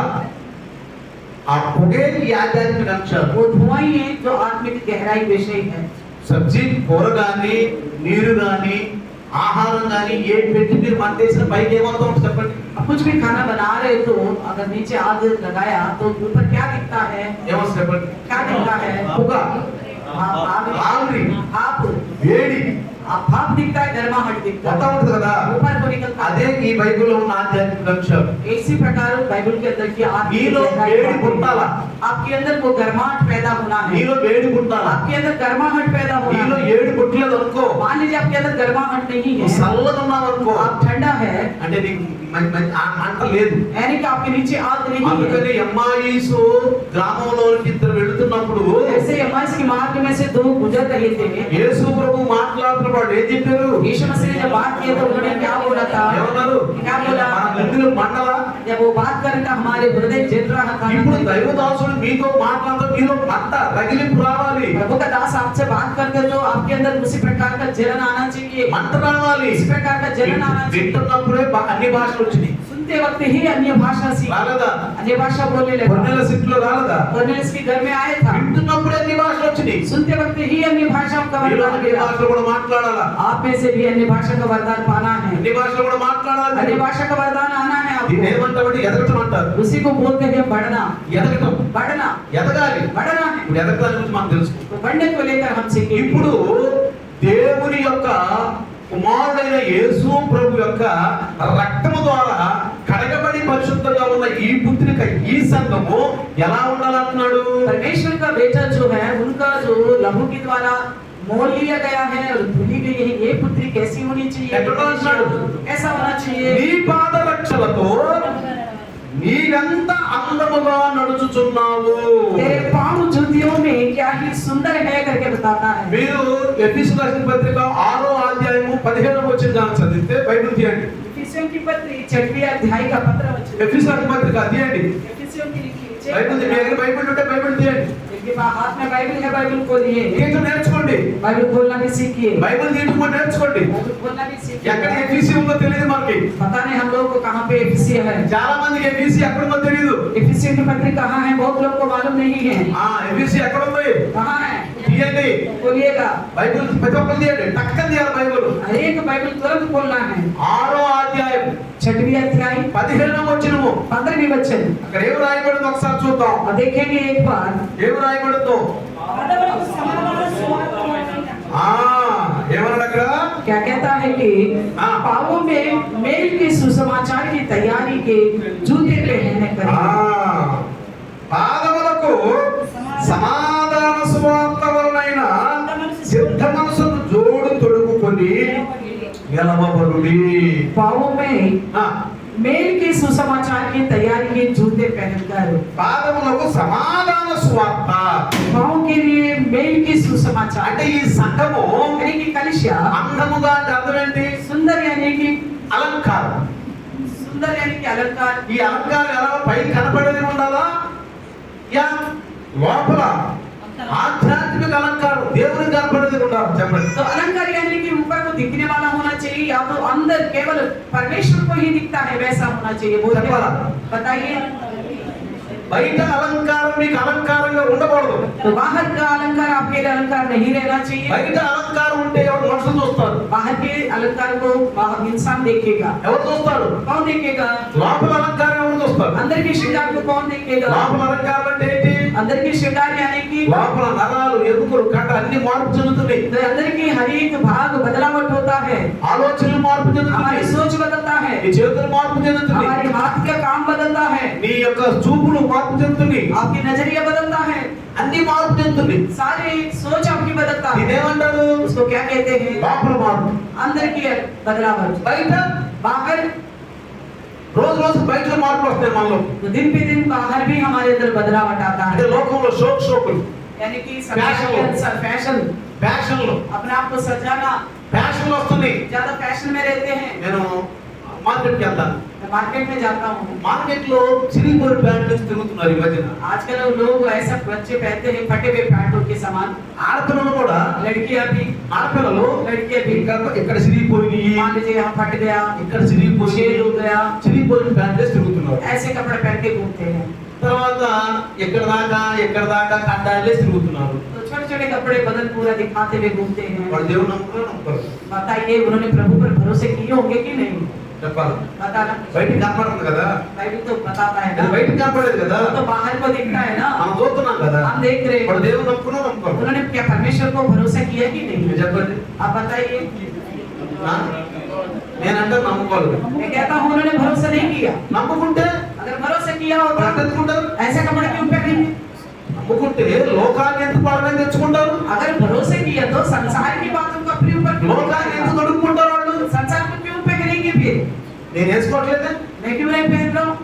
ఆ పొగే ఈ ఆధ్యాత్మిక అంశాలు. वो धुआं ही है जो आत्मिक गहराई विषय है. సబ్జీ, కూర గాని, నీరు గాని, ఆహారం గాని ఏ పెట్టి మీరు మంటేసిన పైకి ఏమవుతాం చెప్పండి? अब कुछ भी खाना बना रहे तो अगर नीचे आग लगाया तो ऊपर क्या दिखता है? ఏమవుతుంది చెప్పండి? क्या दिखता है? పొగ, आग, भाप, వేడి, भाप दिखता है, गर्माहट दिखता మొత్తం है, ఉంటుంది కదా? ऊपर को निकलता అదే है. ఈ బైబిల్లో ఉన్న ఆధ్యాత్మిక అంశాలు. इसी प्रकार बाइबल के अंदर की आत्मिक నీలో गहराई వేడి बातें పుట్టాలా? हैं. आपके अंदर वो गर्माहट पैदा होना है. నీలో వేడి పుట్టాలా? आपके अंदर गर्माहट पैदा होना నీలో है. ఏడు పుట్టలేదు అనుకో, मान लीजिए आपके अंदर गर्माहट नहीं నువ్వు है, చల్లగా ఉన్నావు అనుకో, आप ठंडा है, అంటే నీకు మంట లేదు. यानी कि आपके नीचे आग नहीं है. అందుకని ఎమ్మాయిసు గ్రామంలోకి ఇద్దరు వెళుతున్నప్పుడు ऐसे यमाइस के मार्ग में से दो गुजर रहे थे. యేసు ప్రభు మాట్లాడుతున్న వాడు ఏం చెప్పారు? यीशु मसीह ने जब बात किया तो उन्होंने क्या बोला था? ఏమన్నారు? क्या बोला? మన గుండెలు మంటలా? जब वो बात करने का हमारे हृदय जल रहा था, ఇప్పుడు దైవదాసుడు మీతో మాట్లాడుతూ మీలో మంట తగిలింపు రావాలి, प्रभु का दास आपसे बात करते तो आपके अंदर उसी प्रकार का जलन आना चाहिए. మంట రావాలి. इस प्रकार का जलन आना चाहिए. వింటున్నప్పుడే అన్ని భాషలు వచ్చినాయి. सुनते वक्त ही अन्य भाषा सीख, రాలేదా? अन्य भाषा बोलने लगा. కొన్నేళ్ళ సిట్లో రాలేదా? कॉर्नेलियस के घर में आया था, వింటున్నప్పుడే అన్ని భాషలు వచ్చినాయి. सुनते वक्त ही अन्य भाषाओं का మీలో वरदान అన్ని मिला. భాషలు కూడా మాట్లాడాలా? आप में से भी अन्य भाषा का वरदान पाना है. అన్ని భాషలు కూడా మాట్లాడాలి. अन्य भाषा का वरदान आना है దీన్ని आपको. ఏమంటామంటే ఎదగటం అంటారు. उसी को बोलते हैं बढ़ना. ఎదగటం, बढ़ना, ఎదగాలి. बढ़ना है. ఇప్పుడు ఎదగటాన్ని గురించి మనం తెలుసుకుంటాం. तो बढ़ने को लेकर हम सीखेंगे. ఇప్పుడు దేవుని యొక్క కుమారుడైన యేసు ప్రభు యొక్క రక్తము ద్వారా కడగబడి పరిశుద్ధంగా ఉన్న ఈ పుత్రిక, ఈ సంఘము ఎలా ఉండాలంటున్నాడు? परमेश्वर का बेटा जो है उनका जो लहू के द्वारा मोल लिया गया है और धुली गई है, ये पुत्री कैसी होनी चाहिए? ऐसा होना चाहिए. నీ పాదరక్షలతో నీవెంత అందముగా నడుచుచున్నావు. तेरे पांव जूतियों में क्या ही सुंदर है करके बताता है. మీరు ఎఫెసీయులకు రాసిన పత్రిక 6వ అధ్యాయము 15వ వచనం చదివితే బైబిల్ తీయండి. इफिसियों की पत्री 6वें अध्याय का 15 वचन. ఎఫెసీయులకు పత్రిక తీయండి. इफिसियों की लिखी బైబిల్ మీ దగ్గర బైబిల్ ఉంటే బైబిల్ తీయండి. जिनके हाथ में बाइबल है, बाइबल खोलिए. తీయటం నేర్చుకోండి. बाइबल खोलना भी सीखिए. బైబిల్ తీయటం కూడా నేర్చుకోండి. बाइबल खोलना भी सीखिए. ఎక్కడ ఎఫెసీ ఉందో తెలియదు మనకి. पता नहीं हम लोग को कहाँ पे एफिसी है। చాలా మందికి ఎఫీసీ ఎక్కడుందో తెలియదు. एफिसी की पत्री कहाँ है बहुत लोग को मालूम नहीं है। ఎఫీసీ ఎక్కడుంది? कहाँ है తీయండి बोलिएगा। బైబిల్ ప్రతి ఒక్కరు తీయండి, టక్కన తీయాలి బైబిల్. हर एक बाइबल तुरंत खोलना है। 6వ అధ్యాయం 6वीं अध्याय 15వ వచనము. 15वीं वचन అక్కడ ఏం రాయబడిందో ఒకసారి చూద్దాం. और देखेंगे एक बार ఏం రాయబడిందో. ఏమన్నాడు అక్కడ? क्या कहता है कि पापों में मेल के सुसमाचार की तैयारी के जूते पहनने करें। పాదములకు సమాధాన సువార్త వలనైన సిద్ధ మనసును జోడు తొడుగుకొని నిలవబడుడి. पापों में मेल के सुसमाचार की तैयारी के जूते पहनकर పాదములకు సమాధాన సువార్త. पापों के लिए मेल की सुसमाचार అంటే ఈ సంఘము यानी कि कलिसिया అందముగా అంటే అర్థం ఏంటి? सुंदर यानी कि అలంకారం. सुंदर यानी कि अलंकार। ఈ అలంకారం ఎలా పై కనపడేది ఉండాలా, యా లోపల ఆధ్యాత్మిక అలంకారం దేవునికి కనపడేది ఉండాలి? చెప్పండి. तो अलंकार यानी कि ऊपर को दिखने वाला होना चाहिए या तो अंदर केवल परमेश्वर को ही दिखता है वैसा होना चाहिए। बताइए। బయట అలంకారం మీకు అలంకారంగా ఉండకూడదు. तो बाहर का अलंकार आपके लिए अलंकार नहीं रहना चाहिए। బయట అలంకారం ఉంటే ఎవరు మనుషులు చూస్తారు? बाहर के अलंकार को बाहर इंसान देखेगा। ఎవరు చూస్తారు? कौन देखेगा? లోపల అలంకారం ఎవరు చూస్తారు? अंदर के श्रृंगार को कौन देखेगा? లోపల అలంకారం అంటే ఏంటి? अंदर के श्रृंगार यानी कि లోపల నరాలు ఎముకలు కండ అన్ని మార్పు చెందుతున్నాయి. तो अंदर की हर एक भाग बदलावट होता है। ఆలోచనలు మార్పు చెందుతున్నాయి. हमारी सोच बदलता है, నీ చేతులు మార్పు చెందుతున్నాయి. हमारी हाथ का काम बदलता है, నీ యొక్క చూపులు మార్పు చెందుతున్నాయి. आपकी नजरिया बदलता है, అన్ని మార్పు చెందుతున్నాయి. सारे सोच आपकी बदलता है। ఇదేమంటారు? उसको क्या कहते हैं? లోపల మార్పు. अंदर की बदलावट। బయట बाहर రోజు రోజు బయట మార్పులు వస్తాయి మనలో. तो दिन पे दिन बाहर भी हमारे अंदर बदलावट आता అంటే है। లోకంలో షోకులు, यानी कि समय के अनुसार फैशन, ఫ్యాషన్లు अपने आप को सजाना, ఫ్యాషన్లు వస్తున్నాయి. ज्यादा फैशन में रहते हैं। నేను మార్కెట్కి వెళ్తాను. मैं मार्केट में जाता हूँ। మార్కెట్ లో చిరిగిపోయిన ప్యాంట్లు తిరుగుతున్నారు ఈ మధ్యన. आजकल लोग ऐसा बच्चे पहनते हैं फटे हुए पैंटों के समान। ఆడపిల్లలు కూడా, लड़कियां भी, ఆడపిల్లలు लड़कियां भी, ఇక్కడ చిరిగిపోయినాయి, मान लीजिए यहाँ फट गया, ఇక్కడ చిరిగిపోయి छेद हो गया, చిరిగిపోయిన ప్యాంట్లు తిరుగుతున్నారు. ऐसे कपड़े पहन के घूमते हैं। తర్వాత ఎక్కడ దాకా కండాలే తిరుగుతున్నారు. तो छोटे छोटे कपड़े बदन पूरा दिखाते हुए घूमते हैं। వాడు దేవుడు నమ్ముతారు. बताइए उन्होंने प्रभु पर भरोसे किए होंगे कि नहीं? చెప్పాలి. बताना। బయటికి కనపడుతుంది కదా, बाइबल तो बताता है అది ना, బయటికి కనపడలేదు కదా, तो बाहर को दिखता है ना, మనం చూస్తున్నాం కదా. हम देख रहे వాడు हैं। దేవుడు నమ్ముతారు. उन्होंने क्या परमेश्वर को भरोसा किया कि नहीं? చెప్పండి. आप बताइए। నేనంటే నమ్ముకోవాలి. मैं कहता हूँ उन्होंने भरोसा नहीं किया। నమ్ముకుంటే अगर भरोसा किया होता ఎందుకుంటారు? ऐसा कपड़े क्यों पहनेंगे? నమ్ముకుంటే లోకాన్ని ఎందుకు పాలన తెచ్చుకుంటారు? अगर भरोसे किया तो संसार की बातों को अपने ऊपर क्यों లోకాన్ని ఎందుకు తొడుక్కుంటారు వాళ్ళు? संसार को क्यों पहनेंगे फिर? నేను వేసుకోవట్లేదే, मैं क्यों नहीं पहन रहा हूँ?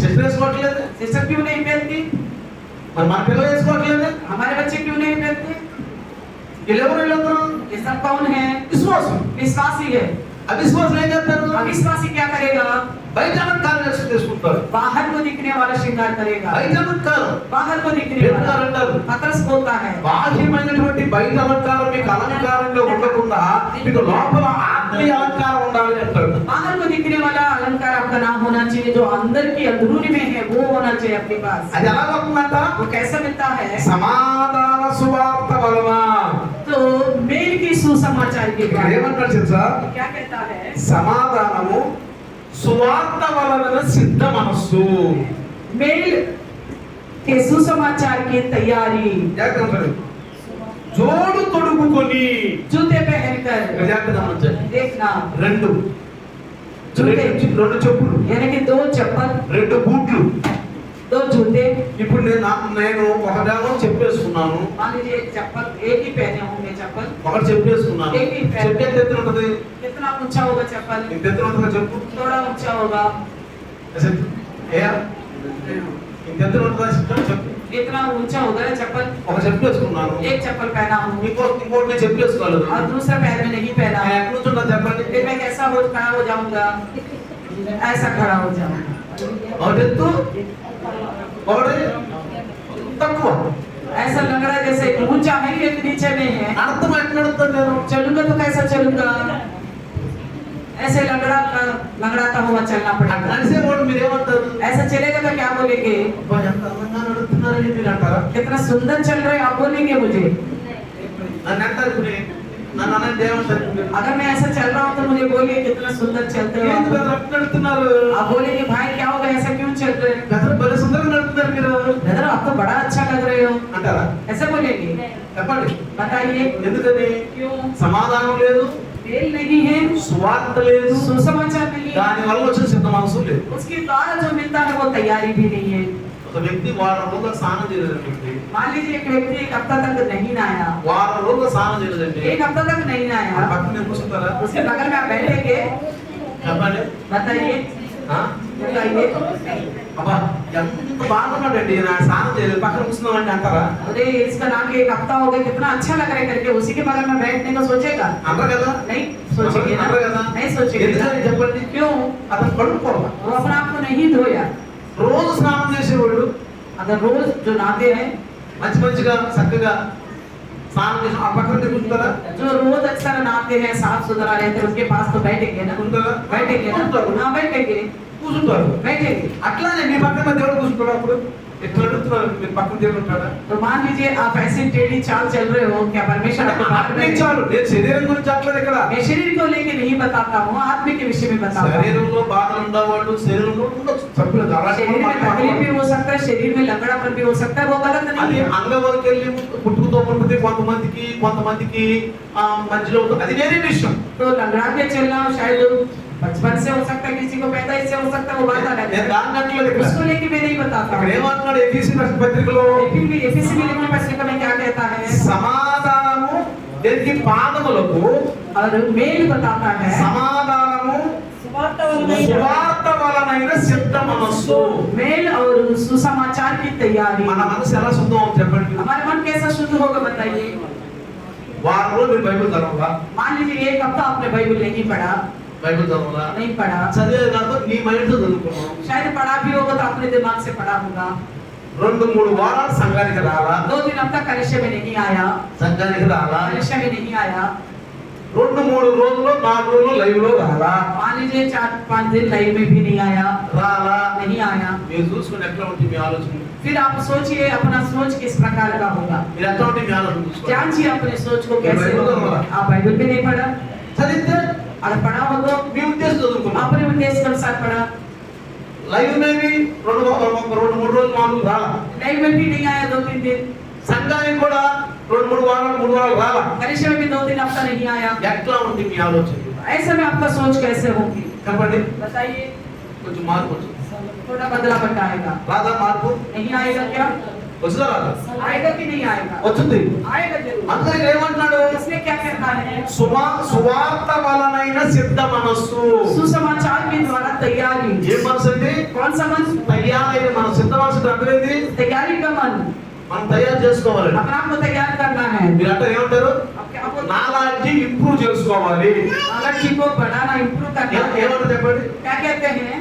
సిస్టర్ వేసుకోవట్లేదు, सिस्टर क्यों नहीं पहनती? మరి మన పిల్లలు వేసుకోవట్లేదు. हमारे बच्चे क्यों नहीं पहनते? వీళ్ళందరూ ये सब कौन है? విశ్వాసం. विश्वासी है। అవిశ్వాసం ఏం చేస్తారు? अविश्वासी क्या करेगा? బయట అలంకారం చేసుకుంటారు. बाहर को दिखने वाला श्रृंगार करेगा, బయట అలంకారం बाहर को दिखने పెట్టుకారు वाला। అంటారు. पतरस बोलता है బాహ్యమైనటువంటి బయట అలంకారం మీకు అలంకారంగా ఉండకుండా మీకు లోపల ఆత్మీయ అలంకారం ఉండాలి అంటారు. बाहर को दिखने वाला अलंकार आपका नाम होना चाहिए, जो अंदर की अंदरूनी में है वो होना चाहिए आपके पास। అది ఎలా వస్తుందంట? वो कैसे मिलता है? సమాధాన సువార్త వలన. तो मेल की सुसमाचार के ఇక్కడ द्वारा। ఏమంటారు తెలుసా? क्या कहता है? సమాధానము సువార్త వలన సిద్ధ మనస్సు. मेल के सुसमाचार की तैयारी, జాగ్రత్త. జోడు తొడుగుకొని. जूते पहनकर। జాగ్రత్త గమనించండి. देखना, రెండు చెప్పులు, यानी कि 2 चप्पल, 2 బూట్లు. 2 जूते। ఇప్పుడు నేను ఒకటేమో చెప్పేసుకున్నాను, मान लीजिए एक चप्पल, एक ही पहने होंगे चप्पल। ఒకటి చెప్పేసుకున్నాను. చెప్పే ఎత్తు ఉంటుంది. कितना ऊंचा होगा चप्पल? ఇంత ఎత్తు ఉంటుందా చెప్పు. थोड़ा ऊंचा होगा। ఇంత ఎత్తు ఉంటుందా చెప్పు. इतना ऊंचा होगा ना चप्पल। ఒక చెప్పేసుకున్నాను. एक चप्पल पहना हूँ ఇంకోటి నేను చెప్పేసుకోలేదు. और दूसरा पैर में नहीं पहना నేను है, ఎక్కడ నుంచున్నా చెప్పండి. फिर मैं कैसा खड़ा हो जाऊंगा? ऐसा खड़ा हो जाऊंगा। ఒకటి ఎత్తు, ఒకటి తక్కువ. ऐसा लग रहा है जैसे एक ऊंचा है एक नीचे में है। అర్థం ఎట్లా నడుస్తాను నేను? चलूंगा तो कैसा चलूंगा? ऐसे लंगड़ाता हुआ चलना पड़ेगा। నడిసేవాడు మీరేమంటారు? ऐसा चलेगा तो क्या बोलेंगे? అబ్బా ఎంత అందంగా నడుస్తున్నారని మీరు అంటారా? कितना सुंदर चल रहे आप बोलेंगे मुझे? నన్ను అంటారు ఇప్పుడు నన్ను అనంటే ఏమంటారు? अगर मैं ऐसा चल रहा हूँ तो मुझे बोलिए कितना सुंदर चलते हो ఏంటి आप। బ్రదర్ అట్లా నడుస్తున్నారు? आप बोलेंगे भाई क्या होगा ऐसा क्यों चल रहे हैं? బ్రదర్ భలే సుందరంగా నడుస్తున్నారు మీరు ब्रदर आप तो बड़ा अच्छा लग रहे हो, అంటారా? ऐसा बोलेंगे? చెప్పండి बताइए ఎందుకని? क्यों? సమాధానం లేదు, मेल नहीं है, స్వార్థ లేదు, सुसमाचार नहीं है, దాని వల్ల వచ్చిన సిద్ధ మనసు లేదు. उसके द्वारा जो मिलता है वो तैयारी भी नहीं है। ఒక వ్యక్తి వారం రోజులు స్నానం చేయలేదండి, मान लीजिए एक व्यक्ति एक हफ्ता तक नहीं नहाया, వారం రోజులు స్నానం చేయలేదండి, एक हफ्ता तक नहीं नहाया, పక్కన కూర్చుంటారా? उसके बगल में आप बैठेंगे? చెప్పండి. बताइए ఆ? बताइए। అబ్బా ఎంత బాగున్నాడండి నా స్నానం చేయలేదు పక్కన కూర్చున్నామండి అంటారా? अरे इसका नाम के एक हफ्ता हो गया कितना अच्छा लग रहा है करके उसी के बगल में बैठने को सोचेगा? అంటారు కదా? नहीं सोचेंगे ना, అంటారు కదా? नहीं सोचेंगे ना। ఎందుకని చెప్పండి? क्यों? అతను కడుక్కోవాలి. वो अपने आप को नहीं धोया। రోజు స్నానం చేసేవాళ్ళు अगर रोज जो नहाते हैं, మంచి మంచిగా చక్కగా స్నానం చేసి ఆ పక్కన కూర్చుంటారా? जो रोज अक्सर नहाते हैं साफ सुथरा रहते हैं उसके पास तो बैठेंगे ना, ఉంటారా? बैठेंगे ना, हाँ बैठेंगे కూర్చుంటారు. बैठेंगे। అట్లానే మీ పక్కన దేవుడు కూర్చుంటాడు. అప్పుడు ఎట్లా అడుగుతున్నారు? మీరు పక్కన దేవుడు ఉంటాడా? तो मान लीजिए आप ऐसे टेढ़ी चाल चल रहे हो, क्या परमेश्वर आपको बात అట్లే करेगा? చాలు. నేను శరీరం గురించి అట్లేదు ఇక్కడ. मैं शरीर को लेके नहीं बताता हूँ, आत्मिक के विषय में बताता हूँ। శరీరంలో బాధలు ఉండేవాళ్ళు శరీరంలో ఉండొచ్చు తప్పులు शरीर में तकलीफ भी हो सकता है, शरीर में लंगड़ापन भी हो सकता है, वो गलत అది नहीं है। అంగవైకల్యం పుట్టుకతో ఉంటుంది కొంతమందికి మధ్యలో ఉంటుంది. అది వేరే విషయం. तो लंगड़ा के चलना शायद बचपन से हो सकता है, किसी को पैदाइश से हो सकता है, वो बात अलग నేను है। దాన్ని అంటలేదు ఇక్కడ. उसको लेके मैं नहीं बताता ఇక్కడ हूँ। ఏమంటున్నాడు ఎఫీసీ పత్రికలో? एफएससी में लिखने पत्रिका में क्या कहता है? సమాధానము దేనికి? పాదములకు और मेल बताता है సమాధానము సువార్త వలనైన సిద్ధ మనస్సు. मेल और सुसमाचार की तैयारी। మన మనసు ఎలా శుద్ధం అవుతుంది చెప్పండి? हमारा मन कैसा शुद्ध होगा बताइए? వారం రోజులు మీరు బైబిల్ చదవాలా? मान लीजिए एक हफ्ता आपने बाइबल नहीं पढ़ा, బైబిల్ చదవాలా? नहीं पढ़ा, చదివే కాదు నీ మైండ్ తో చదువుకున్నాం. शायद पढ़ा भी होगा तो अपने दिमाग से पढ़ा होगा। 2-3 వారాలు సంఘానికి రాలా? 2-3 हफ्ता कलिशे में नहीं आया, సంఘానికి రాలా? कलिशे में नहीं आया। 2-3 రోజులు 4 రోజులు లైవ్ లో రాలా? मान लीजिए 4-5 दिन लाइव में भी नहीं आया, రాలా? नहीं आया। మీరు చూసుకుని ఎట్లా ఉంటుంది మీ ఆలోచన? फिर आप सोचिए अपना सोच किस प्रकार का होगा। మీరు ఎట్లా ఉంటుంది మీ ఆలోచన చూసుకోండి. जांचिए अपने सोच को कैसे बाइबल होगा। पढ़ा। आप बाइबल भी नहीं पढ़ा, చదివితే अगर पढ़ा हो तो మీ ఉద్దేశం చదువుకున్నాం. अपने उद्देश्य के अनुसार पढ़ा। లైవ్ మేబీ 2-3 రోజులు 4 రాలా? लाइव में भी नहीं आया 2-3 दिन, సంఘానికి కూడా 2-3 వారాలు 3 వారాలు రాలా? कलिशे में भी 2-3 हफ्ता नहीं आया। ఎట్లా ఉంటుంది మీ ఆలోచన? ऐसे में आपका सोच कैसे होगी చెప్పండి. बताइए? కొంచెం మార్పు వచ్చింది. थोड़ा बदलाव आएगा, రాదా మార్పు? नहीं आएगा क्या? వచ్చిందా రాదా? आएगा कि नहीं आएगा? వచ్చింది. आएगा जरूर। అందుకే ఇక్కడ ఏమంటున్నాడు? इसमें क्या कहता है? సువార్త వలనైన సిద్ధ మనస్సు. सुसमाचार के द्वारा तैयारी। ఏ మనసు అండి? कौन सा मन? తయారైన మన సిద్ధ మనసు అంటే ఏంది? तैयारी का मन, మనం తయారు చేసుకోవాలి. अपने आप को तैयार करना है। మీరు అంటే ఏమంటారు? अब क्या बोलते हैं? నాలాంటి ఇంప్రూవ్ చేసుకోవాలి. अगर चीज को बढ़ाना, इम्प्रूव करना है, ఏమంటారు చెప్పండి? क्या कहते हैं?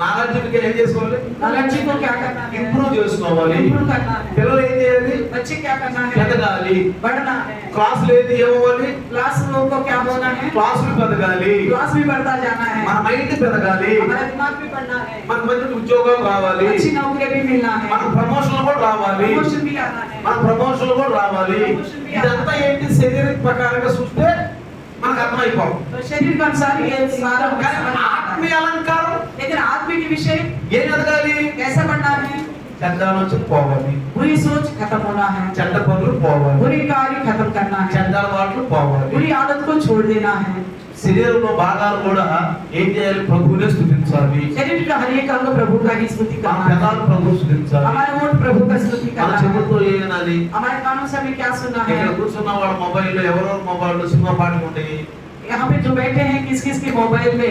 నాలాంటి ఏం చేసుకోవాలి? अलर्जी को क्या करना है? ఇంప్రూవ్ చేసుకోవాలి. इम्प्रूव करना है। పిల్లలు ఏం చేయాలి? बच्चे क्या करना है? ఎదగాలి. बढ़ना है। క్లాసులు ఏది ఏమవ్వాలి? क्लास लोगों को क्या होना है? క్లాసులు పెరగాలి. क्लास भी बढ़ता जाना है, మన మైండ్ పెరగాలి. हमारा दिमाग भी बढ़ना है, మనకు మంచి ఉద్యోగాలు రావాలి. अच्छी नौकरी भी मिलना है, మన ప్రమోషన్లు కూడా రావాలి. प्रमोशन भी आना है। మన ప్రమోషన్లు కూడా రావాలి. ఇదంతా ఏంటి? శరీర ప్రకారంగా చూస్తే మనకు అర్థమైపోవాలి. तो शरीर के अनुसार ये सारा కానీ समझ आता है। ఆత్మీయ అలంకారం लेकिन आत्मिक विषय ఏం ఎదగాలి? कैसा बढ़ना है? చెడ్డ ఆలోచన పోవాలి. बुरी सोच खत्म होना है, చెడ్డ పనులు పోవాలి. बुरी कार्य खत्म करना है, చెడ్డ అలవాట్లు పోవాలి. बुरी आदत को छोड़ देना है। శరీరంలో భాగాలు కూడా ఏం చేయాలి? ప్రభువునే స్తుతించాలి. शरीर का हर एक अंग प्रभु का ही स्तुति మన करना है, పెదాలు ప్రభువు స్తుతించాలి. हमारे होंठ प्रभु का स्तुति మన करना है, చెవులతో ఏనాలి? हमारे कानों से हमें क्या सुनना है। ఇక్కడ కూర్చున్న వాళ్ళ మొబైల్లో ఎవరెవరు మొబైల్లో సినిమా పాటలు ఉంటాయి? यहाँ पे जो बैठे हैं किस किस के मोबाइल में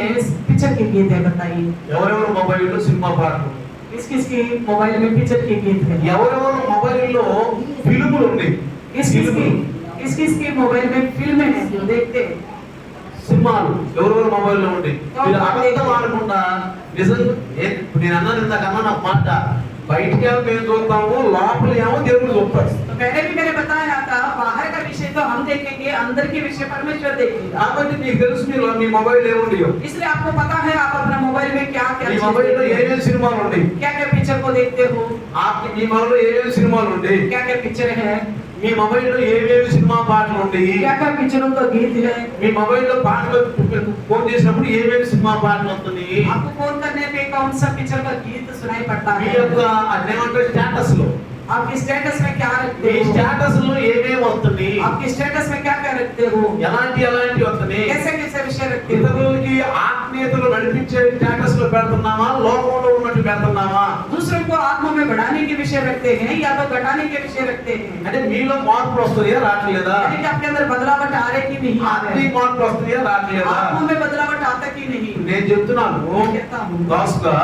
पिक्चर के गीत है बताइए? ఎవరెవరు మొబైల్లో సినిమా పాటలు? किस किस के मोबाइल में पिक्चर के गीत है? ఎవరెవరు మొబైల్లో ఫిల్ములు ఉన్నాయి? किस किस के मोबाइल में फिल्में हैं जो देखते हैं? సినిమాలు ఎవరెవరు మొబైల్లో ఉంటాయి? మీరు అబద్ధం ఆడకుండా నిజంగా ఇప్పుడు నేను అన్నాను ఇందాకన్నా నాకు మాట బయటికి ఏమో మేము చూస్తాము, లోపల ఏమో దేవుడు చూస్తారు. तो पहले भी मैंने बताया था बाहर का विषय तो हम देखेंगे, अंदर के विषय परमेश्वर देखेगा। కాబట్టి నీకు తెలుసు మీ మొబైల్ ఏముండియో इसलिए आपको पता है आप अपना मोबाइल में क्या क्या మీ మొబైల్లో ఏమేమి సినిమాలు ఉన్నాయి, क्या क्या पिक्चर को देखते हो, మీ మొబైల్లో ఏమేమి సినిమాలు ఉన్నాయి, क्या क्या पिक्चर है, మీ మొబైల్లో ఏమేమి సినిమా పాటలు ఉన్నాయి, क्या क्या पिक्चरों का गीत है। మీ మొబైల్లో పాటలు ఫోన్ చేసినప్పుడు ఏమేమి సినిమా పాటలు వస్తున్నాయి, आपको फोन करने पे कौन सा पिक्चर का गीत सुनाई पड़ता మీ है, యొక్క అదేమంటారు స్టేటస్ లో आपके स्टेटस में क्या रखते మీ हो, స్టేటస్ లో ఏమేమి వస్తున్నాయి, आपके स्टेटस में क्या क्या रखते हो, ఎలాంటి వస్తున్నాయి, कैसे कैसे विषय रखते हो। ఇతరులకి ఆత్మీయతలు నడిపించే స్టేటస్ లో పెడుతున్నామా, లోకంలో ఉన్నట్టు పెడుతున్నామా, दूसरों को आत्मा में बढ़ाने के विषय रखते हैं या तो घटाने के विषय रखते हैं। అంటే మీలో మార్పులు వస్తాయా రావట్లేదా, यानी कि आपके अंदर बदलावट आ रही कि नहीं आ ఆత్మీయ रही, మార్పులు వస్తాయా రావట్లేదా, आत्मा में बदलावट आता कि नहीं। నేను చెప్తున్నాను मैं कहता हूँ దాసుగా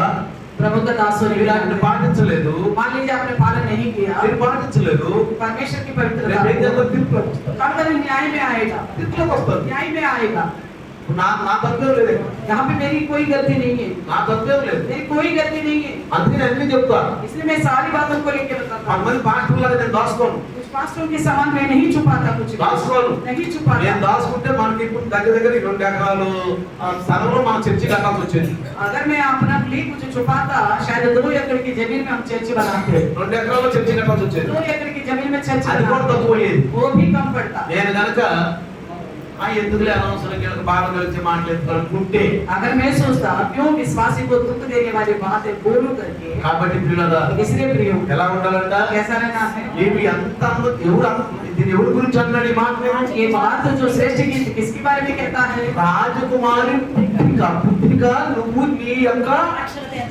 प्रभु का दास होने के ఇలాంటి नाते, పాటించలేదు, मान लीजिए आपने पालन नहीं किया, మీరు పాటించలేదు, परमेश्वर की पवित्रता రేపు ఏం చేస్తారు, తీర్పులోకి వస్తారు, कब तक न्याय में आएगा, తీర్పులోకి వస్తారు. न्याय में आएगा। నా తప్పేం లేదు ఇక్కడ. यहाँ पे मेरी कोई गलती नहीं है, నా తప్పేం లేదు, मेरी कोई गलती नहीं है, అందుకే నేను అన్ని చెప్తాను. इसलिए मैं सारी बातों को लेकर बताता हूँ। కొంతమంది పాస్టర్లాగా నేను దాచుకోను, कुछ पास्टरों के समान मैं नहीं छुपाता, कुछ भी దాచుకోను. नहीं నేను छुपाता। దాచుకుంటే మనకి ఇప్పుడు దగ్గర 2 ఎకరాలు స్థలంలో మన చర్చి కట్టాల్సి వచ్చేది. अगर मैं अपना लिए कुछ छुपाता, शायद 2 एकड़ की जमीन में हम चर्च बनाते, 2 ఎకరాల్లో చర్చి కట్టాల్సి వచ్చేది, 2 एकड़ की जमीन में चर्च అది కూడా बनाते, తక్కువ అయ్యేది. वो भी कम पड़ता। నేను కనుక ఎందుకులే అనవసరం వీళ్ళకి బాధ కలిసి మాట్లాడుకుంటే, अगर मैं सोचता क्यों विश्वासी को दुख देने वाली बातें बोलूं करके, కాబట్టి ప్రియులారా इसलिए प्रियो ఎలా ఉండాలంట, कैसा रहना है। ఏమి ఎంత ఇది ఎవరి గురించి అన్నాడు ఈ మాట, ये बात जो श्रेष्ठ गीत किसके बारे में कहता है, రాజకుమారి పుత్రిక నువ్వు నీ యొక్క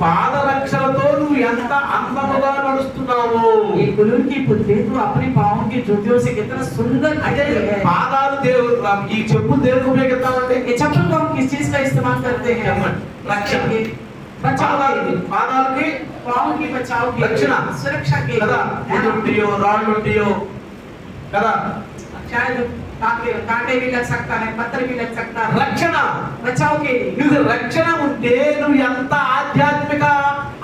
పాదరక్షలతో నువ్వు ఎంత అందముగా నడుస్తున్నావు. ये कुलून की पुत्री तू अपने पाँव की जूतियों से कितना सुंदर అంటే दिखती है। పాదాలు దేవుడు ఈ చెప్పులు దేవుడికి ఉపయోగిస్తామంటే ये चप्पल को हम किस चीज का इस्तेमाल करते हैं, रक्षा के, बचाव के, పాదాలకి पाँव की बचाव के, रक्षण, सुरक्षा के, కదా, ముళ్ళు ఉంటాయో రాళ్ళు ఉంటాయో కదా, शायद कांटे भी लग सकता है, पत्थर भी लग सकता है, రక్షణ. बचाव के लिए। నీకు రక్షణ ఉంటే నువ్వు ఎంత ఆధ్యాత్మిక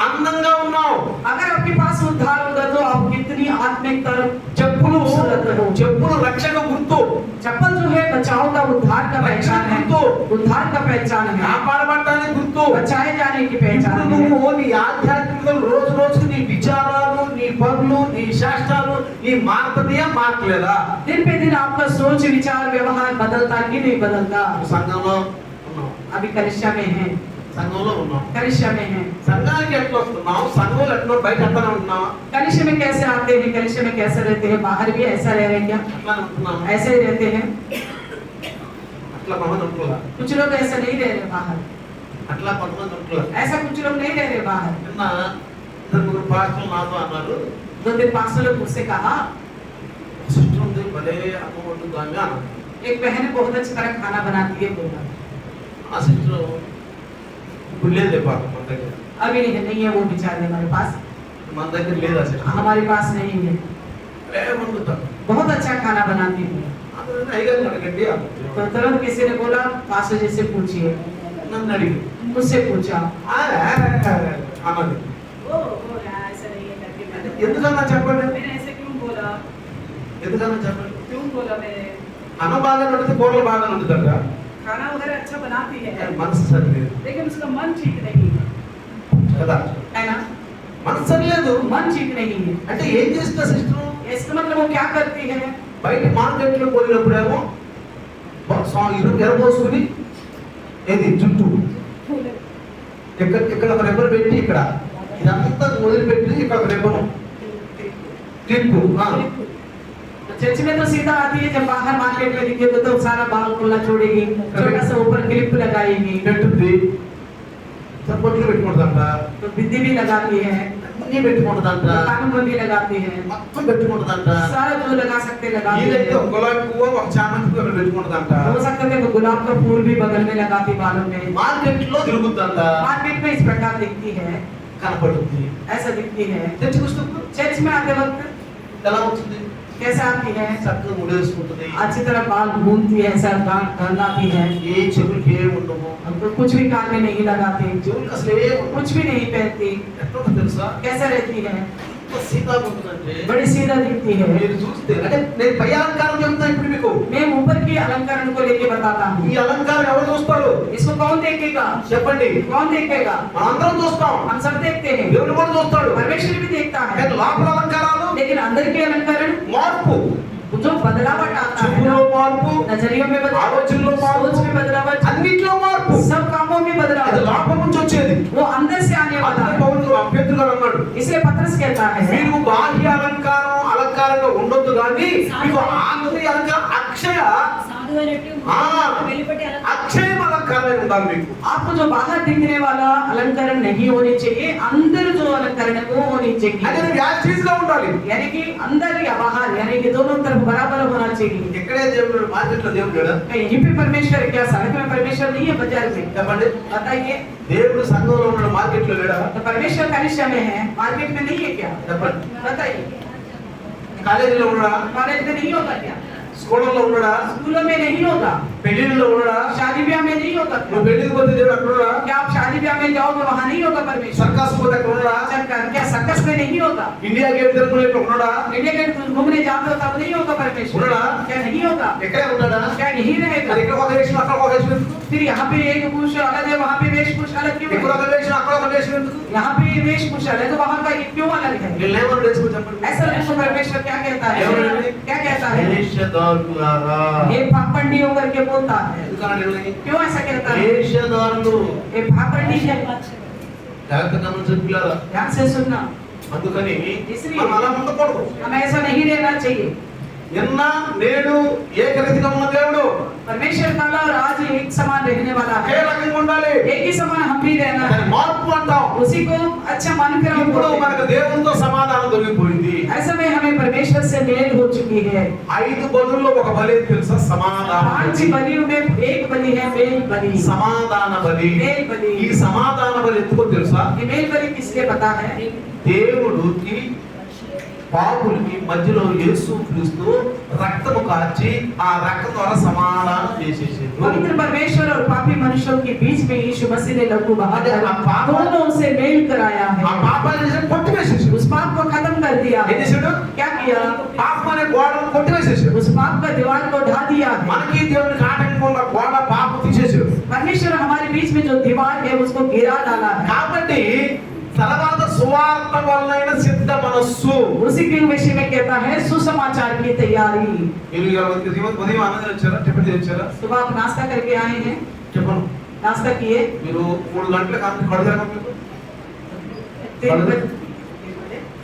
అందంగా ఉన్నావు. अगर आपके पास उद्धार होगा तो आप कितनी आत्मिक तरफ। చెప్పులు రక్షణ గుర్తు, चप्पल जो है बचाव का, उद्धार का पहचान है, उद्धार का पहचान है, కాపాడబడటానికి గుర్తు. बचाए जाने की ఇప్పుడు पहचान है। నువ్వు నీ ఆధ్యాత్మికతలు రోజు రోజుకు నీ విచారాలు, నీ పనులు, నీ శాస్త్రాలు నీ మారుతున్నాయా మారట్లేదా? दिन पे दिन आपका सोच विचार व्यवहार बदलता कि नहीं बदलता। సంఘంలో ఉన్నావు, अभी कलिसिया में है, సంఘంలో ఉన్నావు, कलिसिया में है, సంఘానికి ఎట్లా వస్తున్నావు, సంఘంలో ఎట్లా బయట ఎట్లా ఉంటున్నావా, कलिसिया में कैसे आते हैं, कलिसिया में कैसे रहते हैं, बाहर भी ऐसा रह रहे हैं क्या, అట్లా ఉంటున్నావా, ऐसे ही रहते हैं। అట్లా కొంతమంది ఉంటున్నా, कुछ लोग ऐसा नहीं रह रहे बाहर, అట్లా కొంతమంది ఉంటున్నా. ऐसा कुछ लोग नहीं रह रहे बाहर। నిన్న 2 పాస్టర్లు నాతో అన్నారు, 2 दिन पास्टर लोग मुझसे कहा, సిస్టర్ ఉంది భలే అమ్మ వండుతుంది అన్నారు. एक बहन बहुत अच्छी तरह खाना बनाती है बोला। ఆ సిస్టర్ ఇప్పుడు లేదు పాపం మన దగ్గర, अभी नहीं है वो बेचारे हमारे पास, మన దగ్గర లేదు ఆ సిస్టర్, हमारे पास नहीं है, వండుతాను. बहुत अच्छा खाना बनाती है। అయ్యగారిని అడగండి तो तुरंत किसी ने बोला पास्टर जी से पूछिए, నన్ను అడిగి मुझसे पूछा, అన్నది. वो बोला ऐसा नहीं है करके मैंने ఎందుకన్నా చెప్పండి, मैंने ऐसे क्यों बोला ఎందుకన్నా చెప్పండి. क्यों बोला मैंने అన్న బాగా వండితే కూరలు బాగా వండుతాడ, खाना वगैरह अच्छा बनाती है మనసు సరిలేదు लेकिन उसका मन ठीक नहीं है కదా, है ना, మనసు సరిలేదు मन ठीक नहीं है। అంటే ఏం చేస్తా సిస్టర్, इसका मतलब वो क्या करती है, బయట మార్కెట్లో పోయినప్పుడేమో ఎరబోసుకుని ఏది జుట్టు ఇక్కడ ఇక్కడ ఒక రెబ్బర్ పెట్టి ఇక్కడ ఇదంతా వదిలిపెట్టి ఇక్కడ ఒక రెబ్బను క్లిప్ चर्च में तो सीधा आती है, जब बाहर मार्केट में दिखेगा तो सारा बाल खुला छोड़ेगी, छोटा सा ऊपर क्लिप लगाएगी, పెట్టుద్ది, సపోర్ట్లు పెట్టుకుంటుందంట, तो बिंदी भी लगाती है, అన్నీ పెట్టుకుంటుందంట, कानून में भी लगाती है, మొత్తం పెట్టుకుంటుందంట. सारा जो लगा सकते लगाती వీలైతే है। ఒక గులాబీ పువ్వు ఒక చామంతి పువ్వు పెట్టుకుంటుందంట. हो सकता है वो गुलाब का फूल भी बगल में लगाती बालों में। మార్కెట్ లో తిరుగుతుందంట, मार्केट में इस प्रकार दिखती है, కనపడుతుంది. ऐसा दिखती है। తెచ్చుకొస్తున్నప్పుడు चर्च में आते वक्त ఎలా అవుతుంది, कैसा आती है, చక్కగా ముడేసుకుంటుంది, अच्छी तरह बाल घूमती है, ऐसा लगाती है, ఏ చెవులకి ఏ ఉండవు, हमको कुछ भी कान में नहीं लगाती, చెవులకి అసలు ఏ ఉండవు. कुछ भी नहीं पहनती, ఎట్లా ఉంటుందో తెలుసా, कैसा रहती है, సీదా ఉంటుందంటే बड़ी सीधा दिखती है। మీరు చూస్తే అంటే నేను పై అలంకారం చెప్తున్నా ఇప్పుడు మీకు मैं ऊपर की अलंकरण को लेके बताता हूँ। ఈ అలంకారం ఎవరు చూస్తారు इसको कौन देखेगा? చెప్పండి कौन देखेगा? మనందరం చూస్తాం हम सब देखते हैं, దేవుడు కూడా చూస్తాడు परमेश्वर भी देखता है। కానీ లోపల అలంకారాలు लेकिन अंदर के अलंकरण మార్పు जो बदलावट आता है చూపులో ना, మార్పు नजरियों में ఆలోచనలో बदलावट, మార్పు सोच में बदलावट, అన్నిట్లో మార్పు सब कामों में అది बदलावट, లోపల నుంచి వచ్చేది वो अंदर से आने वाला అందుకే है। పౌలు పేతురు గారు అన్నాడు इसलिए पत्रस कहता है, మీరు బాహ్య అలంకారంగా ఉండొద్దు కానీ మీకు ఆంతర్య అలంకారం అక్షయం అలంకారమే ఉండాలి మీకు आपको जो बाहर दिखने वाला अलंकरण नहीं होनी चाहिए, अंदर जो अलंकरण है वो होनी అంటే चाहिए। నువ్వు యాక్టివ్ గా ఉండాలి यानी कि अंदर या बाहर, यानी कि दोनों तरफ बराबर होना चाहिए। ఎక్కడే దేవుడు మార్కెట్ లో దేవుడు లేడా कहीं पे परमेश्वर है क्या? सड़क में परमेश्वर नहीं है, बाजार में? చెప్పండి बताइए। దేవుడు సంఘంలో ఉన్న మార్కెట్ లో లేడా तो परमेश्वर कनिष्ठ में है, मार्केट में नहीं है क्या? చెప్పండి बताइए। కాలేజీలో ఉన్నాడా कॉलेज में नहीं होगा क्या? స్కూళ్ళలో ఉన్నాడా स्कूलों में नहीं होगा, పెళ్లిలో ఉన్నాడా शादी ब्याह में नहीं होगा क्या? నువ్వు పెళ్లికి పోతే దేవుడు అక్కడ ఉన్నాడా क्या आप शादी ब्याह में जाओगे वहाँ नहीं होगा परमेश्वर? సర్కస్ పోతే అక్కడ ఉన్నాడా क्या सर्कस में नहीं होगा? ఇండియా గేట్ తిరుగుతున్న ఇక్కడ ఉన్నాడా इंडिया गेट घूमने जाते हो तब नहीं होगा परमेश्वर? उन्होंने? क्या नहीं होगा? ఎక్కడే ఉన్నాడా क्या यही रहेगा? మరి ఇక్కడ ఒక వేషం అక్కడ ఒక వేషం ఎందుకు फिर यहाँ पे एक वेश अलग है, वहाँ पे वेशभूषा अलग क्यों ఇక్కడ है? ఒక వేషం అక్కడ ఒక వేషం ఎందుకు यहाँ पे वेशभूषा अलग है तो वहाँ का ये क्यों अलग है? వీళ్ళు ఏమని తెలుసుకో చెప్పండి ऐसा देखो परमेश्वर क्या कहता है? क्या कहता है? వేషధారులారా ये पाखंडी होकर के बोलता है। ఎందుకనండి क्यों ऐसा कहता है? వేషధారులు ये पाखंडी है। జాగ్రత్తగా గమనించాలి ध्यान से सुनना, అందుకని इसलिए మనం అలా ఉండకూడదు हमें ऐसा नहीं रहना चाहिए। నిన్న నేడు ఏకరీతిగా ఉన్న దేవుడు परमेश्वर काला और आज एक समान रहने वाला ఒకే है, రకంగా ఉండాలి एक ही समान हम भी रहना దాన్ని है। మార్పు అంటాం उसी को अच्छा मानकर हम ఇప్పుడు बोलते हैं। మనకు దేవునితో సమాధానం దొరికిపోయింది ऐसे में हमें परमेश्वर से मेल हो चुकी है। 5 బలుల్లో ఒక బలి తెలుసా సమాధాన 5 बलियों में एक बलि है मेल बलि। సమాధాన బలి मेल ఈ बलि, సమాధాన బలి ఎందుకో తెలుసా ये मेल बलि किसलिए पता है? దేవుడికి పాపులకి మధ్యలో యేసు క్రీస్తు రక్తము కార్చి ఆ రక్తం ద్వారా సమాధానం చేసేసాడు पवित्र परमेश्वर और पापी मनुष्यों के बीच में यीशु मसीह ने लहू बहाकर दोनों से मेल कराया ఆ है। పాపాన్ని చేసి కొట్టివేసేసాడు उस पाप को खत्म कर दिया ఏం है। చేశాడు क्या किया? పాపం అనే గోడను కొట్టివేసేసాడు उस पाप का दीवार को ढा दिया है। మనకి దేవునికి ఆటంకం ఉన్న గోడ పాపం తీసేసాడు परमेश्वर हमारे बीच में जो दीवार है उसको गिरा डाला है। కాబట్టి తర్వాత సువార్త వలన సిద్ధ మనస్సు उसी के विषय में कहता है सुसमाचार की तैयारी। మీరు ఉదయం ఆనందం వచ్చారా టిఫిన్ వచ్చారా सुबह आप नाश्ता करके आए हैं, చెప్పను नाश्ता किए? మీరు 3 గంటలకు ఆనందం కడతారా మీకు 3 बजे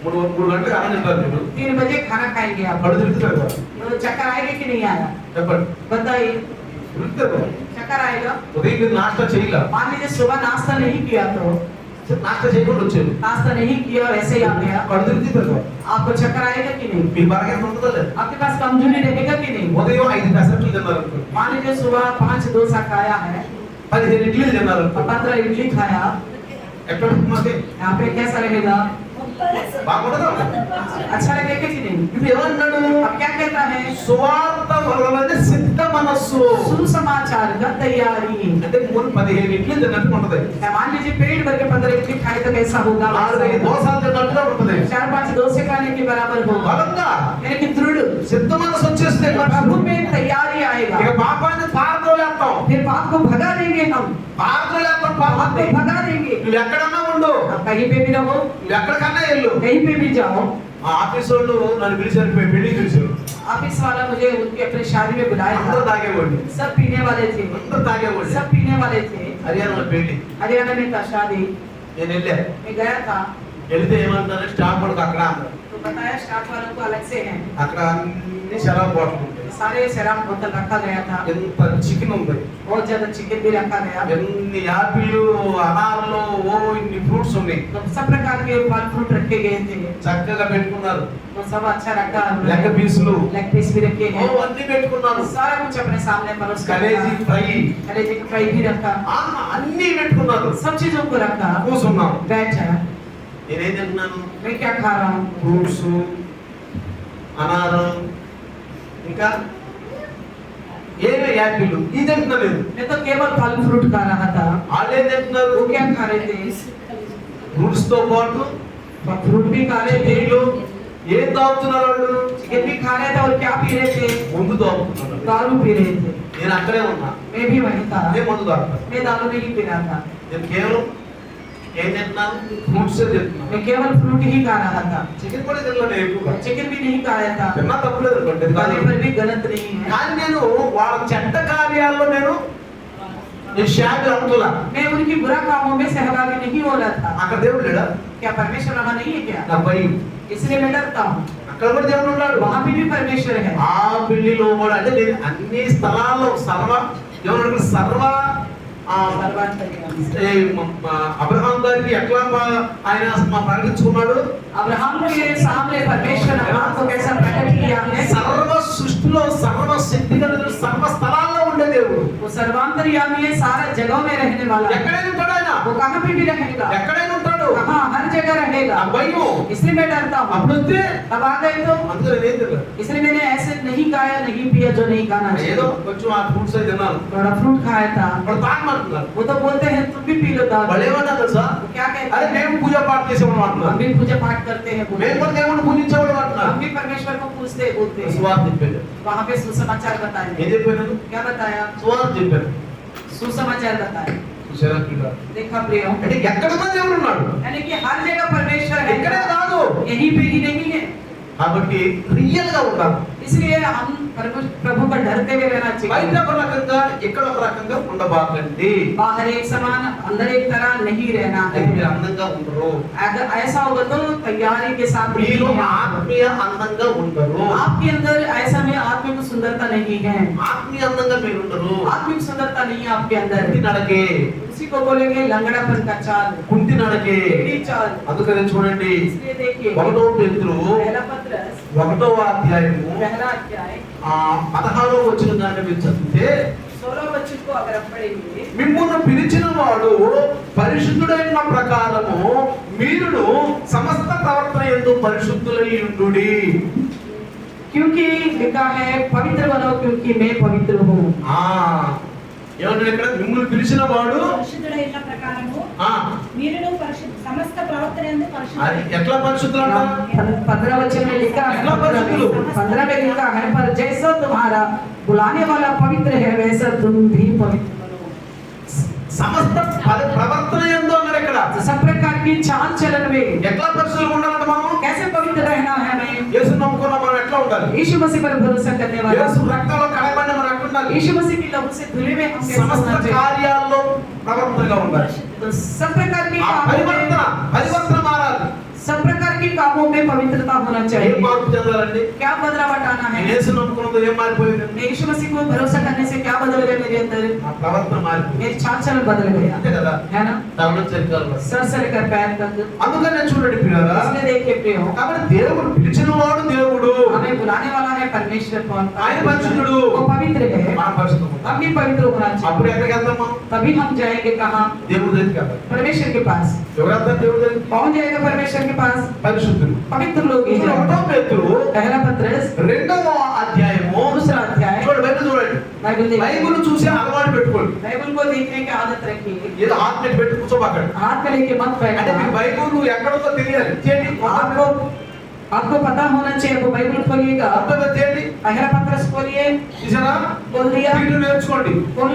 3 గంటలకు ఆనందం తింటారు మీరు 3 बजे खाना खाएंगे आप, కడు తిరుగుతారు కదా तो चक्कर आएगा कि नहीं आया? చెప్పండి बताइए, తిరుగుతారు కదా चक्कर आएगा? ఉదయం మీరు నాస్తా చేయలా मान लीजिए सुबह नाश्ता नहीं किया, तो నాస్తా చేయకుండా వచ్చారు नाश्ता नहीं किया और ऐसे ही आ गया, కడు తిరుగుతారు కదా आपको चक्कर आएगा कि नहीं? మీ బాగా ఎంత ఉంటుందో లేదు आपके पास कमजोरी रहेगा कि नहीं? ఉదయం 5 పెసరట్లు తిన్నారు అనుకో मान लीजिए सुबह 5 डोसा खाया है 15 ఇడ్లీలు తిన్నారు అనుకో और 15 इडली खाया, ఎక్కడ ఉంటుంది यहाँ पे कैसा रहेगा? బాగుంటుందా अच्छा लगेगा कि नहीं? ఇప్పుడు ఏమన్నాడు अब क्या कहता है? సువార్త వలన సిద్ధ మనస్సు सुसमाचार का तैयारी। అంటే 15 ఇడ్లీలు తిన్నట్టు ఉంటది मान लीजिए पेट भर के 15 इडली खाए तो कैसा होगा? 4-5 దోసలు తిన్నట్టుగా ఉంటది 4-5 डोसे खाने के बराबर होगा, బలంగా यानी कि दृढ़ సిద్ధ మనస్సు వచ్చేస్తే प्रभु में तैयारी आएगा। ఇక పాపాన్ని పారదోలేస్తాం फिर पाप को भगा देंगे हम, పారదోలేస్తాం पाप పాపాన్ని को भगा देंगे। నువ్వు ఎక్కడన్నా ఉండు आप कहीं पे भी रहो, నువ్వు ఎక్కడికన్నా వెళ్ళు कहीं पे भी जाओ। ఆ ఆఫీస్ వాళ్ళు నన్ను పిలిచారు పెళ్లి పిలిచారు ऑफिस वाला मुझे उनके अपने शादी में बुलाया అందరూ था, తాగేవాడిని सब पीने वाले थे, అందరూ తాగేవాడిని सब पीने वाले थे। హర్యానా పెళ్లి हरियाणा में था शादी, నేను వెళ్ళా मैं गया था వెళితే ఏమంటారు స్టాఫ్ వాళ్ళకి అక్కడ అన్నారు. तो बताया स्टाफ वालों को अलग से है, అక్కడ అన్ని శరాబ్ బాటిల్ ఉంటాయి सारे शराब बोतल रखा गया था, ఎంత చికెన్ ఉంది बहुत ज्यादा चिकन भी रखा गया, ఎన్ని యాపిల్ అనార్లు ఓ ఇన్ని ఫ్రూట్స్ ఉన్నాయి तो सब प्रकार के फल फ्रूट रखे गए थे, చక్కగా పెట్టుకున్నారు तो सब अच्छा रखा, లెక్క పీసులు लेग पीस भी रखे ఓ हैं, అన్ని పెట్టుకున్నారు सारा कुछ अपने सामने परोस कर కలేజీ रखा, ఫ్రై कलेजी का फ्राई भी रखा, అన్ని పెట్టుకున్నారు सब चीजों को रखा, కూర్చున్నాం बैठा। నేనేం తింటున్నాను मैं क्या खा रहा हूँ? ఫ్రూట్స్ అనారం ఇంకా ఏమే యాపిల్ ఇది తింటున్నా లేదు मैं तो केवल फल फ्रूट खा रहा था, వాళ్ళు ఏం తింటున్నారు वो क्या खा रहे थे? ఫ్రూట్స్ తో పాటు फ्रूट भी खा रहे थे, వీళ్ళు ఏం తాగుతున్నారు వాళ్ళు? चिकन भी खा रहे थे और क्या पी रहे थे? ముందు తాగుతున్నారు. दारू पी रहे थे। నేను అక్కడే ఉన్నా, मैं भी वहीं था, అదే మందు తాగుతాను. मैं दारू नहीं पी रहा था, నేను కేవలం ఏం తింటున్నాను? ఫ్రూట్స్ తింటున్నాను. मैं केवल फ्रूट ही खा रहा था, చికెన్ కూడా తినలేదు ఎక్కువగా. चिकन भी नहीं खाया था, తిన్నా తప్పలేదు అనుకోండి, खाने पर भी गलत नहीं है। కానీ నేను వాళ్ళ చెడ్డ కార్యాల్లో నేను షామిల్ అవుతున్నా. मैं उनकी बुरा कामों में सहभागी नहीं हो रहा था। అక్కడ దేవుడు లేడా? क्या परमेश्वर वहाँ नहीं है क्या? నా భయం. इसलिए मैं डरता हूँ। అక్కడ కూడా దేవుడు ఉన్నాడు. वहाँ पे भी परमेश्वर है। ఆ పెళ్లిలో కూడా అంటే నేను అన్ని స్థలాల్లో సర్వ ఏమన్నా సర్వ అబ్రహాం గారికి ఎట్లా ఆయన ప్రకటించుకున్నాడు? अब्राहम के सामने परमेश्वर अब्राहम को कैसा प्रकट किया है? సర్వ సృష్టిలో సర్వ శక్తి కలిగిన సర్వ స్థలాల్లో ఉండే దేవుడు. वो सर्वांतर्यामी है, सारा जगह में रहने वाला है। ఎక్కడైనా ఉంటాడు ఆయన. वो कहाँ पे भी रहेगा, ఎక్కడైనా ఉంటాడు. कहाँ हर जगह रहेगा। ఆ భయం. इसलिए मैं डरता हूँ। అప్పుడు వస్తే अब आ गए तो అందులో నేనేం తెలియదు. इसलिए मैंने ऐसे नहीं खाया, नहीं पिया जो नहीं खाना ఏదో चाहिए। కొంచెం ఆ ఫ్రూట్స్ అయితే తిన్నాను. थोड़ा फ्रूट खाया था। వాళ్ళు తాగమంటున్నారు. वो तो बोलते हैं तुम भी पी लो दारू। వాళ్ళు ఏమన్నా తెలుసా? वो क्या कहते అరే हैं? మేము పూజ పాట చేసేవాడు हम అంటున్నారు. भी पूजा पाठ करते हैं, बोलते మేము हैं। కూడా దేవుడిని పూజించేవాడు అంటున్నారు. हम भी परमेश्वर को पूजते हैं, बोलते हैं। సువార్త చెప్పాను. वहाँ पे सुसमाचार ఏం बताए। చెప్పాను? क्या बताया? సువార్త చెప్పాను. सुसमाचार बताए। చూసారా పిల్లలు? देखा प्रियो, అంటే ఎక్కడన్నా దేవుడు ఉన్నాడు. यानी कि हर जगह परमेश्वर है, ఎక్కడే కాదు. यहीं पे ही नहीं है। కాబట్టి రియల్ గా ఉండాలి. इसलिए हम प्रभु को डरते हुए रहना బయట चाहिए। ఒక రకంగా ఇక్కడ ఒక రకంగా ఉండబాకండి. बाहर एक समान अंदर एक तरह नहीं रहना है। మీరు అందంగా ఉండరు. अगर ऐसा होगा तो तैयारी के साथ नहीं మీరు है। ఆత్మీయ అందంగా ఉండరు. आपके अंदर ऐसा में आत्मिक सुंदरता नहीं है, ఆత్మీయ అందంగా మీరు ఉండరు. आत्मिक सुंदरता नहीं है आपके अंदर। కుంటి నడకే, उसी को बोलेंगे लंगड़ापन का चाल, కుంటి నడకే. टेढ़ी चाल। అందుకనే చూడండి इसलिए देखिए 1వ పేతురు पहला पत्रस 1వ అధ్యాయము पहला अध्याय 16వ వచనం దాన్ని మీరు చదివితే 16 वचन को अगर हम पढ़ेंगे, మిమ్మును పిలిచిన వాడు పరిశుద్ధుడైన ప్రకారము మీరును సమస్త ప్రవర్తన యందు పరిశుద్ధులై ఉండుడి. क्योंकि लिखा है पवित्र बनो क्योंकि मैं पवित्र हूँ। ఏమన్నా ఇక్కడ మిమ్మల్ని పిలిచిన వాడు పరిశుద్ధుడైన ప్రకారము ఆ మీరును సమస్త ప్రవర్తన యందు అది పరిశుద్ధులై ఎట్లా పరిశుద్ధులు అంట? 15 वचन में लिखा है, 15 में लिखा है, पर जैसा तुम्हारा बुलाने वाला पवित्र है वैसा तुम भी पवित्र बनो। సమస్త ప్రవర్తన యందు అన్నారు ఇక్కడ. सब प्रकार की चाल चलन में ఎట్లా పరిశుద్ధులుగా ఉండాలంట మనం? कैसे पवित्र रहना है हमें? యేసు నమ్ముకున్న మనం ఎట్లా ఉండాలి? यीशु मसीह पर भरोसा करने वाला, యేసు రక్తంలో కడగబడిన మనం ఎట్లా ఉండాలి? यीशु मसीह की लहू से धुले में हम कैसे సమస్త होना चाहिए? కార్యాల్లో ప్రవర్తనగా ఉండాలి. तो सब प्रकार के ఆ कामों పరివర్తన మారాలి. सब प्रकार के कामों में पवित्रता होना ఏం चाहिए। మార్పు చెందాలండి? क्या बदलाव आना है? నేను యేసు నమ్ముకున్నది ఏం మారిపోయింది? यीशु मसीह को भरोसा करने से क्या बदल गया मेरे अंदर? ఆ ప్రవర్తన మారిపోయింది. मेरी चाल चलन बदल गया, అంతే కదా? है ना? తమిళ చరిత్రలో सर से लेकर पैर तक। అందుకనే చూడండి పిల్లరా, इसलिए देखिए प्रियो, కాబట్టి దేవుడు పిలిచిన వాడు దేవుడు, हमें बुलाने वाला है परमेश्वर कौन? ఆయన పరిశుద్ధుడు, वो पवित्र है, మన పరిశుద్ధం. हम भी पवित्र होना అప్పుడు चाहिए। ఎక్కడికి వెళ్తాం మనం? तभी हम जाएंगे कहाँ? దేవుడి దగ్గరికి వెళ్తాం. परमेश्वर के पास। ఎవరు వెళ్తారు దేవుడి దగ్గరికి? कौन जाएगा परमेश्वर के पास? పరిశుద్ధులు. पवित्र लोग ही ఇప్పుడు जाएंगे। 1వ పేతురు पहला पत्रस 2వ అధ్యాయము दूसरा अध्याय, చూడండి, బైబిల్ చూడండి. बाइबल देखिए। బైబిల్ చూసి అలవాటు పెట్టుకోండి. बाइबल को देखने की आदत रखिए, ఏదో హాత్ మీద పెట్టి కూర్చోబాకండి. हाथ में लेके मत అంటే మీ बैठना। బైబిల్ ఎక్కడో తెలియాలి. చేయండి. आपको पता होना चाहिए। वो बाइबल खोलिएगा, అర్థం చేయండి. पहला पत्रस खोलिए, చూసారా? खोल दिया, తీయడం నేర్చుకోండి.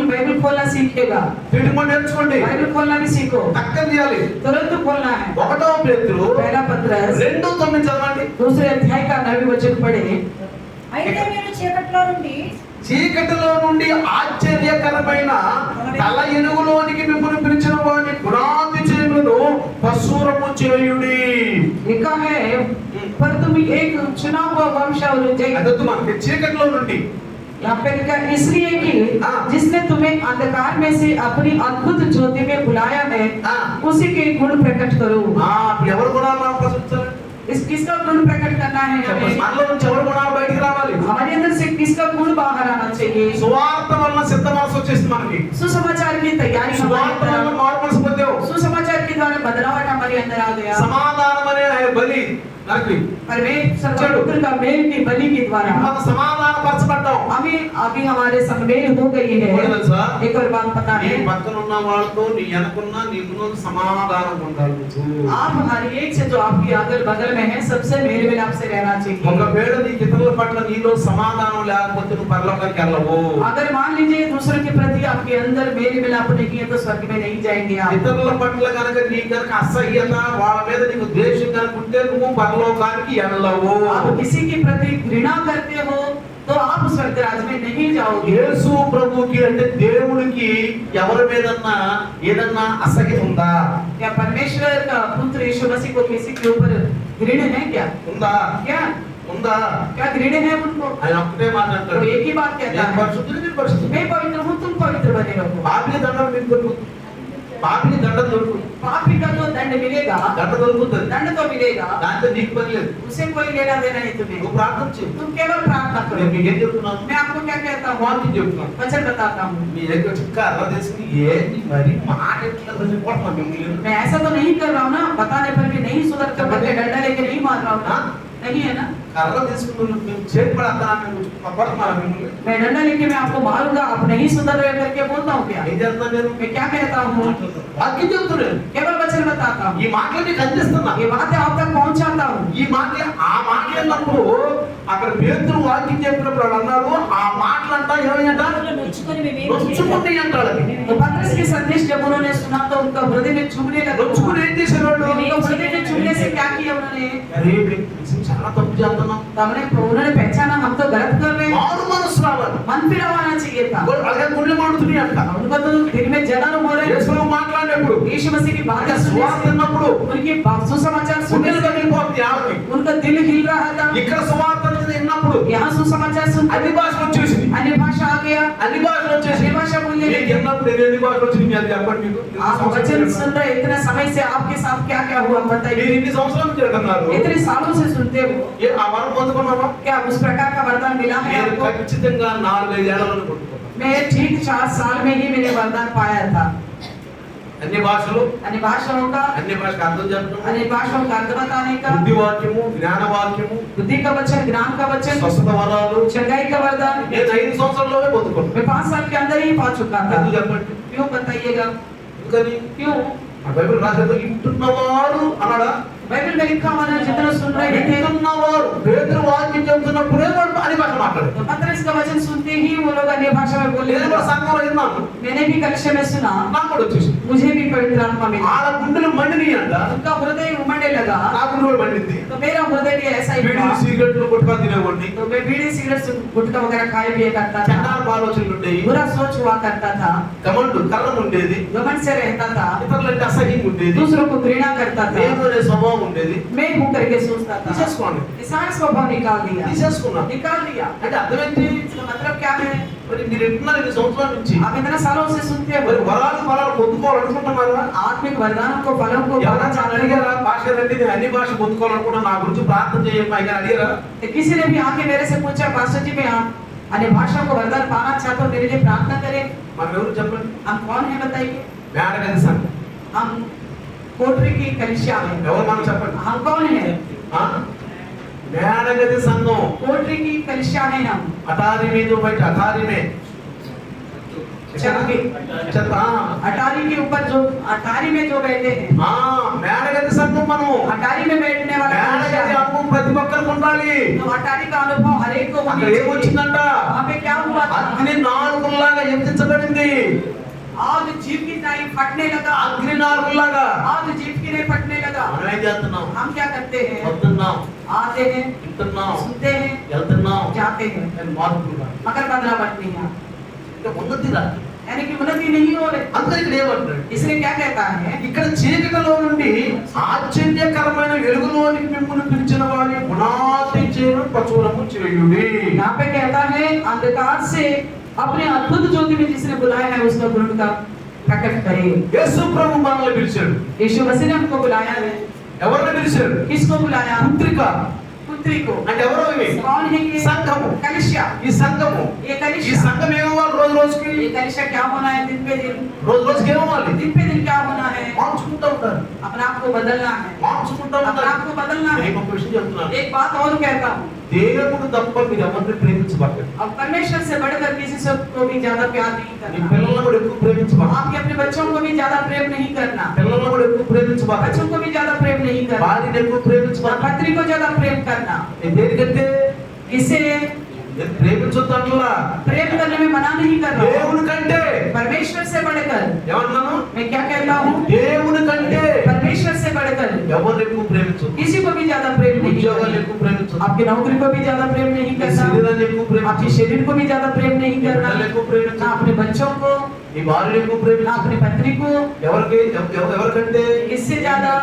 बाइबल खोलना सीखेगा, తీయడం కూడా నేర్చుకోండి. बाइबल खोलना भी सीखो, టక్కన చేయాలి. तुरंत खोलना है। 1వ పేతురు पहला पत्रस 2:9 చదవండి. दूसरे अध्याय का 9 वचन पढ़े। అయితే మీరు చీకట్లో నుండి చీకటిలో నుండి ఆశ్చర్యకరమైన తల ఎనుగులోనికి మిమ్మల్ని పిలిచిన వాని గుణాతిశయములను ప్రచురము చేయుడి. लिखा है, पर तुम एक चुना हुआ वंश और అదొద్దు మనకి. చీకటిలో నుండి यहाँ पे लिखा इसलिए कि हाँ। जिसने तुम्हें अंधकार में से अपनी अद्भुत ज्योति में बुलाया है, हाँ। उसी के गुण प्रकट करो। ఇప్పుడు ఎవరు గుణాలు మనం ప్రచురించాలి? इस किसका गुण प्रकट करना है हमें? మనలో నుంచి ఎవరు గుణాలు బయటికి రావాలి? हमारे अंदर से किसका गुण बाहर आना चाहिए? సువార్త వలన సిద్ధ మనసు వచ్చేసింది మనకి. सुसमाचार की तैयारी हमारे సువార్త వలన अंदर, మారు మనసు పొందాం. सुसमाचार के द्वारा बदलाव हमारे अंदर आ गया। సమాధానం అనే బలి మనకి परमेश्वर का पुत्र का मेल की बलि के द्वारा మనం సమాధానపరచబడ్డాం. हमें अभी हमारे संग मेल हो गई है। ఎవరు తెలుసా? एक और बात पता నీ है, పక్కన ఉన్న వాళ్ళతో నీ వెనకున్న నీ ముందు సమాధానం ఉండాలి నువ్వు. आप हर एक से जो आपके अगल बगल में है सबसे मेल मिलाप से रहना चाहिए। ఒకవేళ నీకు ఇతరుల పట్ల నీలో సమాధానం లేకపోతే నువ్వు పరలోకానికి వెళ్ళవు. अगर मान लीजिए दूसरों के प्रति आपके अंदर मेल मिलाप नहीं है तो स्वर्ग में नहीं जाएंगे आप। ఇతరుల పట్ల కనుక నీకు కనుక అసహ్యత వాళ్ళ మీద నీకు ద్వేషం కనుక ఉంటే నువ్వు పరలోకానికి వెళ్ళవు. आप किसी के प्रति घृणा करते हो तो आप स्वर्ग राज में नहीं जाओगे। యేసు ప్రభుకి అంటే దేవునికి ఎవరి మీదన్నా ఏదన్నా అసహ్యం ఉందా? क्या परमेश्वर का पुत्र यीशु मसीह को किसी के ऊपर घृण है क्या? ఉందా? क्या ఉందా? क्या घृण है उनको? ఆయన ఒక్కటే మాట तो అంటాడు, एक ही बात कहता నేను है, పరిశుద్ధుని, మీరు పరిశుద్ధులు. मैं पवित्र हूँ तुम पवित्र बने रहो। పాపికి దండం మీకు దొరుకుతుంది. పాపికి దండం దొరుకుతుంది. पापी का तो दंड मिलेगा, దండ దొరుకుతుంది. दंड तो मिलेगा, దాంతో నీకు పని లేదు. उसे कोई लेना देना नहीं तुम्हें। నువ్వు ప్రార్థన చేయి. तुम केवल प्रार्थना నేను करो। మీకు ఏం చెప్తున్నాను? मैं आपको क्या कहता हूँ, వాక్యం చెప్తున్నాను. वचन बताता हूँ। మీ దగ్గర వచ్చి కర్ర తీసుకుని ఏంటి మరి మాట ఎట్లా కొడుతున్నాను మిమ్మల్ని. मैं ऐसा तो नहीं कर रहा हूँ ना, बताने पर भी नहीं सुधर कर करके डंडा लेके नहीं मार रहा हूँ ना, हाँ? नहीं है ना। కర్ర తీసుకుని మేము చేతి పడతాను కొడుతున్నాను మిమ్మల్ని. मैं डंडा लेके मैं आपको मारूंगा, आप नहीं सुधर रहे करके बोलता हूँ क्या? ఏం చేస్తున్నాను నేను? मैं क्या कहता हूँ, వాక్యం చెప్తున్నాను. केवल वचन बताता हूँ। ఈ మాటలు నీకు అందిస్తున్నా. ये बातें आप तक पहुँचाता हूँ। ఈ మాట ఆ మాట అన్నప్పుడు అక్కడ పేతురు వాక్యం చెప్పినప్పుడు వాళ్ళు అన్నారు ఆ మాటలంటా ఏమయ్యంట నొచ్చుకొని మేమేం నొచ్చుకుంటే అంటాడు. तो पतरस के संदेश जब उन्होंने सुना तो उनका हृदय में चुभने लगा। నొచ్చుకుని ఏం చేసేవాడు? उनका हृदय में चुभने से क्या किया उन्होंने? అరే మేము చాలా తప్పు చేస్తున్నాం. तो उन्होंने पहचाना हम तो गलत कर रहे हैं, మారు మనసు రావాలి. मन फिरवाना चाहिए था। అలాగే గుండె మండుతుంది అంట. उनको तो दिल में जलन हो रहे हैं। యేసు మాట్లాడినప్పుడు यीशु मसीह की बात సువార్త విన్నప్పుడు उनकी सुसमाचार सुनने గుండెలు से కదిలిపోతుంది ఆవిడకి. उनका दिल हिल रहा था। ఇక్కడ సువార్త విన్నప్పుడు यहाँ सुसमाचार सुन అన్ని భాషలు వచ్చేసింది. अन्य भाषा आ गया, అన్ని భాషలు వచ్చేసి अन्य भाषा बोलने మీకు लगे। విన్నప్పుడు ఎన్ని భాషలు వచ్చింది అది చెప్పండి మీకు. आप वचन सुन रहे इतने समय से आपके साथ क्या क्या हुआ మీరు बताइए। ఇన్ని సంవత్సరాల నుంచి అంటున్నారు. इतने सालों से सुनते हो, ఆ వరం పొందుకున్నావా? क्या उस प्रकार का वरदान मिला है నేను आपको? ఖచ్చితంగా 4-5 ఏళ్లలో పొందుకున్నాను. मैं ठीक 4 साल में ही मैंने वरदान पाया था। అన్ని భాషలు, अन्य भाषाओं का, అన్ని భాషకు అర్థం చెప్పడం, अन्य भाषाओं का अर्थ बताने का, బుద్ధి వాక్యము, జ్ఞాన వాక్యము, बुद्धि का वचन, ज्ञान का वचन, స్వస్థత వరాలు चंगाई का वरदान నేను 5 సంవత్సరాల్లోనే పొందుకున్నాను. मैं 5 साल के अंदर ही पा चुका था। ఎందుకు చెప్పండి? क्यों बताइएगा, ఎందుకని? क्यों? ఆ బైబిల్ రాసేది ఇంటున్నవారు అన్నాడా? बाइबल में लिखा हुआ है जितना सुन रहे थे, ఇంటున్నవారు పేతురు వాక్యం చెప్తున్నప్పుడే వాడు అన్ని భాష మాట్లాడారు. तो पतरस का वचन सुनते ही वो लोग अन्य भाषा में बोलने నేను కూడా लगे। సంఘంలో విన్నాను. मैंने भी कक्षा में सुना, నాకు కూడా వచ్చేసింది. मुझे भी पवित्र आत्मा मिला। ఆడ గుండెలు మండిని అంట. उनका हृदय उमड़ने लगा, నా గుండె కూడా మండింది. तो मेरा हृदय भी ऐसा ही బీడీలు, हुआ। సిగరెట్లు కొట్టుకొని తినేవాడిని. तो मैं बीड़ी सिगरेट गुटखा वगैरह खाए पिए करता था, చండాల ఆలోచనలు ఉండేవి. बुरा सोच हुआ करता था, కమండు కర్రం ఉండేది. घमंड से रहता था, ఇతరులంటే అసహ్యం ఉండేది. दूसरों को घृणा करता था, నేను అనే స్వభావం ఉండేది. मैं हूं करके सोचता था। తీసేసుకోండి. ये सारा स्वभाव निकाल दिया, తీసేసుకున్నా. निकाल दिया। అంటే అర్థం ఏంటి? इसका मतलब क्या है? మరి మీరు ఎట్లా 2 సంవత్సరాల నుంచి आप इतना सालों से सुनते మరి हो, వరాలు పొందుకోవాలనుకుంటున్నారా? आत्मिक वरदानों को फलों को पाना ఎవరైనా चाहते అడిగారా? हो? భాష రండి నేను అన్ని భాష పొందుకోవాలనుకుంటున్నా నా గురించి ప్రార్థన చేయండి అయ్యా అడిగారా? तो किसी ने भी आके मेरे से पूछा, पास्टर जी मैं अन्य भाषा को वरदान पाना चाहता हूँ, मेरे लिए प्रार्थना करें। మనం ఎవరు చెప్పండి? हम कौन है बताइए? మేడగది సంఘం. हम कोठरी की कलिसिया है। ఎవరు మనం చెప్పండి? हम कौन है? ఆ? మేడగది సంఘం. कोठरी की कलिसिया है हम। అటారి మీద బయట అటారి మే छत के చెత్త. अटारी के ऊपर जो अटारी में जो बैठे हैं, మేడగది సంఘం మనం. अटारी में बैठने वाला कलिसिया మేడగది है। అనుభవం ప్రతి ఒక్కరికి ఉండాలి. तो अटारी का अनुभव हर एक को అక్కడ होना चाहिए। ఏమొచ్చిందంట? वहाँ पे क्या हुआ था? అగ్ని నాలుగులాగా ఎత్తించబడింది. आग जीव की तरह फटने लगा, అగ్ని నాలుగులాగా. आग जीव की तरह फटने लगा। మనం ఏం చేస్తున్నాం? हम क्या करते हैं? వస్తున్నాం, आते हैं, వింటున్నాం, सुनते हैं, వెళ్తున్నాం, जाते हैं, కానీ మార్పులు రావు. मगर बदलावट नहीं है, ఇంకా ఉన్నతి రాదు. यानी कि उन्नति नहीं हो रही। అందుకని ఇక్కడ ఏమంటాడు? इसलिए क्या कहता है? ఇక్కడ చీకటిలో నుండి ఆశ్చర్యకరమైన వెలుగులోనికి మిమ్మల్ని పిలిచిన వారి గుణాతిశయము ప్రచురము చేయుడి. यहाँ पे कहता है अंधकार से अपने अद्भुत ज्योति में जिसने बुलाया है उसका गुण का प्रकट करे। యేసు ప్రభు మనల్ని పిలిచాడు. यीशु मसीह ने हमको बुलाया है। ఎవరిని పిలిచాడు? किसको बुलाया? పుత్రిక पुत्री को। అంటే ఎవరో ఇవి? कौन है ये? సంఘము. कलिसिया। ఈ సంఘము, ये ఈ कलिसिया, సంఘం ఏమవ్వాలి? రోజు రోజుకి ये कलिसिया क्या होना है? दिन पे दिन, రోజు రోజుకి ఏమవ్వాలి? दिन पे दिन क्या होना है? మార్చుకుంటూ మార్చుకుంటూ ఉంటారు, अपने आप को बदलना है, మార్చుకుంటూ अपने ఉంటారు. आप को बदलना है। నేను ఒక విషయం చెప్తున్నాను, एक बात और कहता हूँ, దేవుడు తప్ప మీరు ఎవరిని ప్రేమించబడలేదు. अब परमेश्वर से बढ़कर किसी से को भी ज्यादा प्यार नहीं నీ करना। పిల్లలను కూడా ఎక్కువ ప్రేమించబడాలి, आपके अपने बच्चों को भी ज्यादा प्रेम नहीं करना, పిల్లలను కూడా ఎక్కువ ప్రేమించబడాలి, बच्चों को भी ज्यादा प्रेम नहीं करना, భార్యను ఎక్కువ ప్రేమించబడాలి. पत्नी को ज्यादा प्रेम करना। దేనికంటే इसे ప్రేమించొద్దు అంటున్నా, प्रेम करने में मना नहीं कर रहा हूँ। దేవుని కంటే परमेश्वर से बढ़कर, ఏమన్నాను, मैं क्या कह रहा हूँ, దేవుని కంటే परमेश्वर से बढ़कर ఎవరిని ఎక్కువ ప్రేమించొద్దు, किसी को भी ज्यादा प्रेम नहीं ఉద్యోగాన్ని करना, ఎక్కువ ప్రేమించొద్దు, आपकी नौकरी को भी ज्यादा प्रेम नहीं నీ करना, శరీరాన్ని ఎక్కువ आपके ప్రేమించొద్దు, शरीर को भी ज्यादा प्रेम नहीं నీ करना, బిడ్డలను ఎక్కువ ना ప్రేమించొద్దు, अपने बच्चों को, నీ భార్యను ఎక్కువ ना ప్రేమించొద్దు. अपनी पत्नी को, ఎవరికి ఎవరికంటే इससे ज्यादा,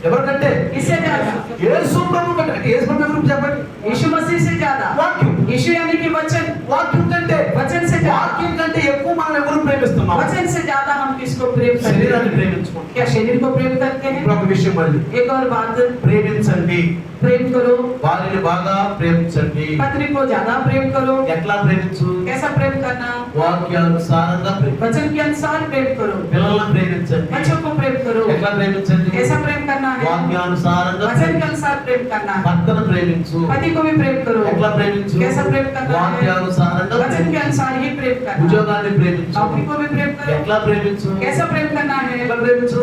ఎవరికంటే इससे ज्यादा యేసు ప్రభు కంటే, యేసు ప్రభు ఎవరికి చెప్పండి, यीशु मसीह से ज्यादा, వాక్యం, यीशु यानी कि वचन, వాక్యం కంటే, वचन से ज्यादा, వాక్యం కంటే ఎక్కువ మనం ఎవరు ప్రేమిస్తున్నాం, वचन से ज्यादा हम किसको प्रेम करते శరీరాన్ని हैं? ప్రేమించుకుంటాం. क्या शरीर को प्रेम करते हैं? ఇప్పుడు ఒక విషయం మళ్ళీ, एक और बात, ప్రేమించండి, प्रेम करो, వారిని బాగా ప్రేమించండి. पत्नी को ज्यादा प्रेम करो। ఎట్లా ప్రేమించు, कैसा प्रेम करना? వాక్యానుసారంగా ప్రేమించు. वचन के अनुसार प्रेम करो, పిల్లలను ప్రేమించండి, बच्चों को प्रेम करो। ఎట్లా ప్రేమించండి, कैसा प्रेम करना है? వాక్యానుసారంగా वचन के ప్రేమించు. अनुसार प्रेम करना है। భర్తను ప్రేమించు, पति को भी प्रेम करो। ఎట్లా ప్రేమించు, कैसा प्रेम करना है? వాక్యానుసారంగా वचन के ప్రేమించు. अनुसार ही प्रेम करना। ఉద్యోగాన్ని ప్రేమించు, नौकरी को भी प्रेम करो। ఎట్లా ప్రేమించు, कैसा प्रेम करना है? ఎట్లా ప్రేమించు,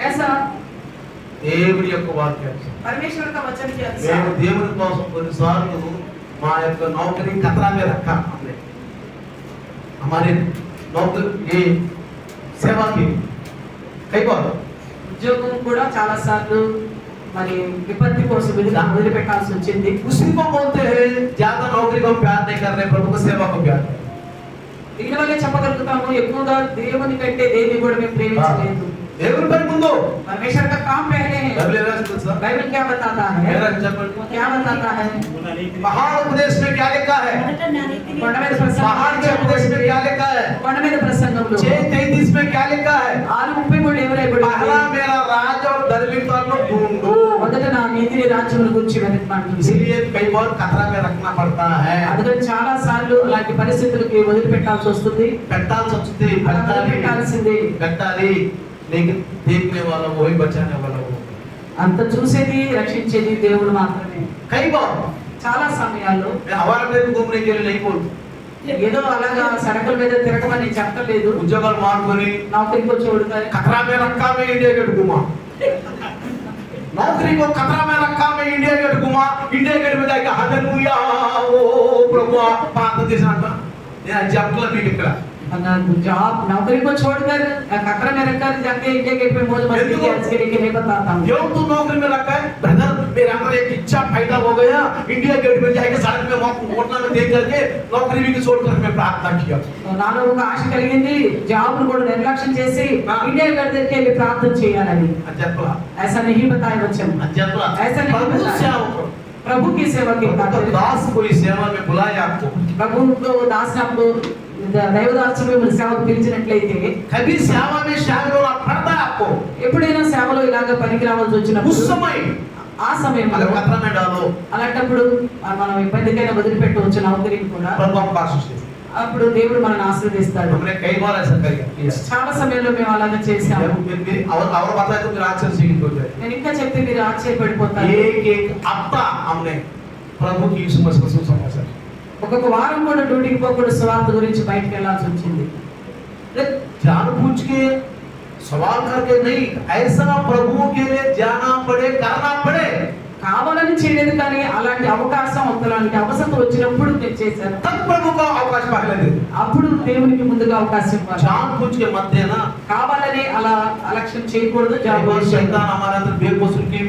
ऐसा దేవుడి యొక్క వాక్యం. परमेश्वर का वचन के మేము अनुसार। దేవుని కోసం కొన్నిసార్లు మా యొక్క నౌకరీ खतरा में रखा हमने, हमारे नौकरी ये सेवा की कई बार ఉద్యోగం కూడా చాలా సార్లు మరి విపత్తి కోసం వదిలిపెట్టాల్సి వచ్చింది। उसी को बोलते हैं ज्यादा नौकरी को हम प्यार नहीं कर रहे, प्रभु की सेवा को प्यार कर रहे हैं. దీని వల్లే చెప్పగలుగుతాము ఎక్కువగా దేవుని కంటే దేన్ని కూడా మేము ప్రేమించలేదు। దేవుని పని ముందు परमेश्वर का काम पहले है। బైబిల్ ఏం రాసి తెలుసా, बाइबल क्या बताता है? ఏం రాసి చెప్పండి, क्या बताता है? महान उपदेश में क्या लिखा है, మొదట నా నీతిని కొండ మీద ప్రసంగం, महान के उपदेश में क्या लिखा है, కొండ మీద ప్రసంగంలో 6:33 में क्या लिखा है, 6:33 ఎవరైనా पहला मेरा राज्य और धार्मिकता को ढूंढो. మొదట నా నీతిని రాజ్యముల గురించి వెతకమంటుంది। इसलिए कई बार खतरा में रखना पड़ता है, అందుకని చాలా సార్లు అలాంటి పరిస్థితులకి వదిలిపెట్టాల్సి వస్తుంది। పెట్టాల్సి వస్తుంది, పెట్టాల్సిందే। పెట్టాలి, लेकिन देखने वाला वो ही बचाने वाला वो. అంత చూసేది రక్షించేది దేవుడు మాత్రమే। कई बार చాలా సమయాల్లో मैं हवाला में घूमने के लिए नहीं बोलता, ఏదో అలాగా సడకల మీద తిరగమని చెప్పలేదు। उद्योगाలు मारకొని नौकरी को छोड़कर खतरा में रखा मैं इंडिया गेट घुमा, नौकरी को खतरा में रखा मैं इंडिया गेट घुमा, इंडिया गेट में जाके हालेलुया ओ प्रभु पांच देश अंटा నేను అది చెప్పలే మీకు ఇక్కడ. जॉब नौकरी को छोड़कर खतरा में रखकर जाके इंडिया गेट पे मौज मस्ती की आज के लिए नहीं बताता हूँ। क्यों तू नौकरी में रखा है ब्रदर, मेरे अंदर एक इच्छा पैदा हो गया, इंडिया गेट में जाके सड़क में मोटना में देख करके नौकरी भी छोड़कर मैं प्रार्थना किया. నాలో ఒక ఆశ కలిగింది, జాబ్ ను కూడా నిర్లక్ష్యం చేసి ఇండియా గేట్ దగ్గరికి వెళ్ళి ప్రార్థన చేయాలని। అది చెప్పలా, ऐसा नहीं बताया वचन, అది చెప్పలా. ऐसा नहीं प्रभु बताया। सेवक, प्रभु की सेवा की प्रभु का खातिर दास कोई सेवा में बुलाए आपको, प्रभु को दास ने आपको దైవదాసు మిమ్మల్ని సేవకు పిలిచినట్లయితే कभी सेवा में शामिल होना पड़ता है आपको. ఎప్పుడైనా సేవలో ఇలాగ పనికి రావాల్సి उस వచ్చినప్పుడు समय ఆ సమయంలో अगर खतरा में डालो, అలాంటప్పుడు మనం ఇబ్బందికైనా వదిలిపెట్టవచ్చు నౌకరీని కూడా। प्रभु हमको आशीष दे. అప్పుడు దేవుడు మనల్ని ఆశీర్వదిస్తాడు। हमने कई बार ऐसा किया. చాలా సమయంలో మేము అలాగే చేశాము। और बताए तो फिर आश्चर्यचकित हो जाए. నేను ఇంకా చెప్తే మీరు ఆశ్చర్యపడిపోతారు। एक हफ्ता हमने प्रभु की यीशु मसीह को सुसमाचार, ఒక్కొక్క వారం కూడా డ్యూటీకి పోకుండా సువార్త గురించి బయటకు వెళ్ళాల్సి వచ్చింది। जानबूझ के सवाल करके नहीं, ऐसा प्रभु के लिए जाना पड़े, करना पड़े. కావాలని చేయలేదు కానీ అలాంటి అవకాశం అలాంటి అవసరం వచ్చినప్పుడు నేను చేశాను। तब प्रभु का अवकाश पहले दे. అప్పుడు దేవునికి ముందుగా అవకాశం ఇవ్వాలి। जानबूझ के मत देना. కావాలని అలా అలక్ష్యం చేయకూడదు। कई बार शैतान हमारे अंदर बेकसूर की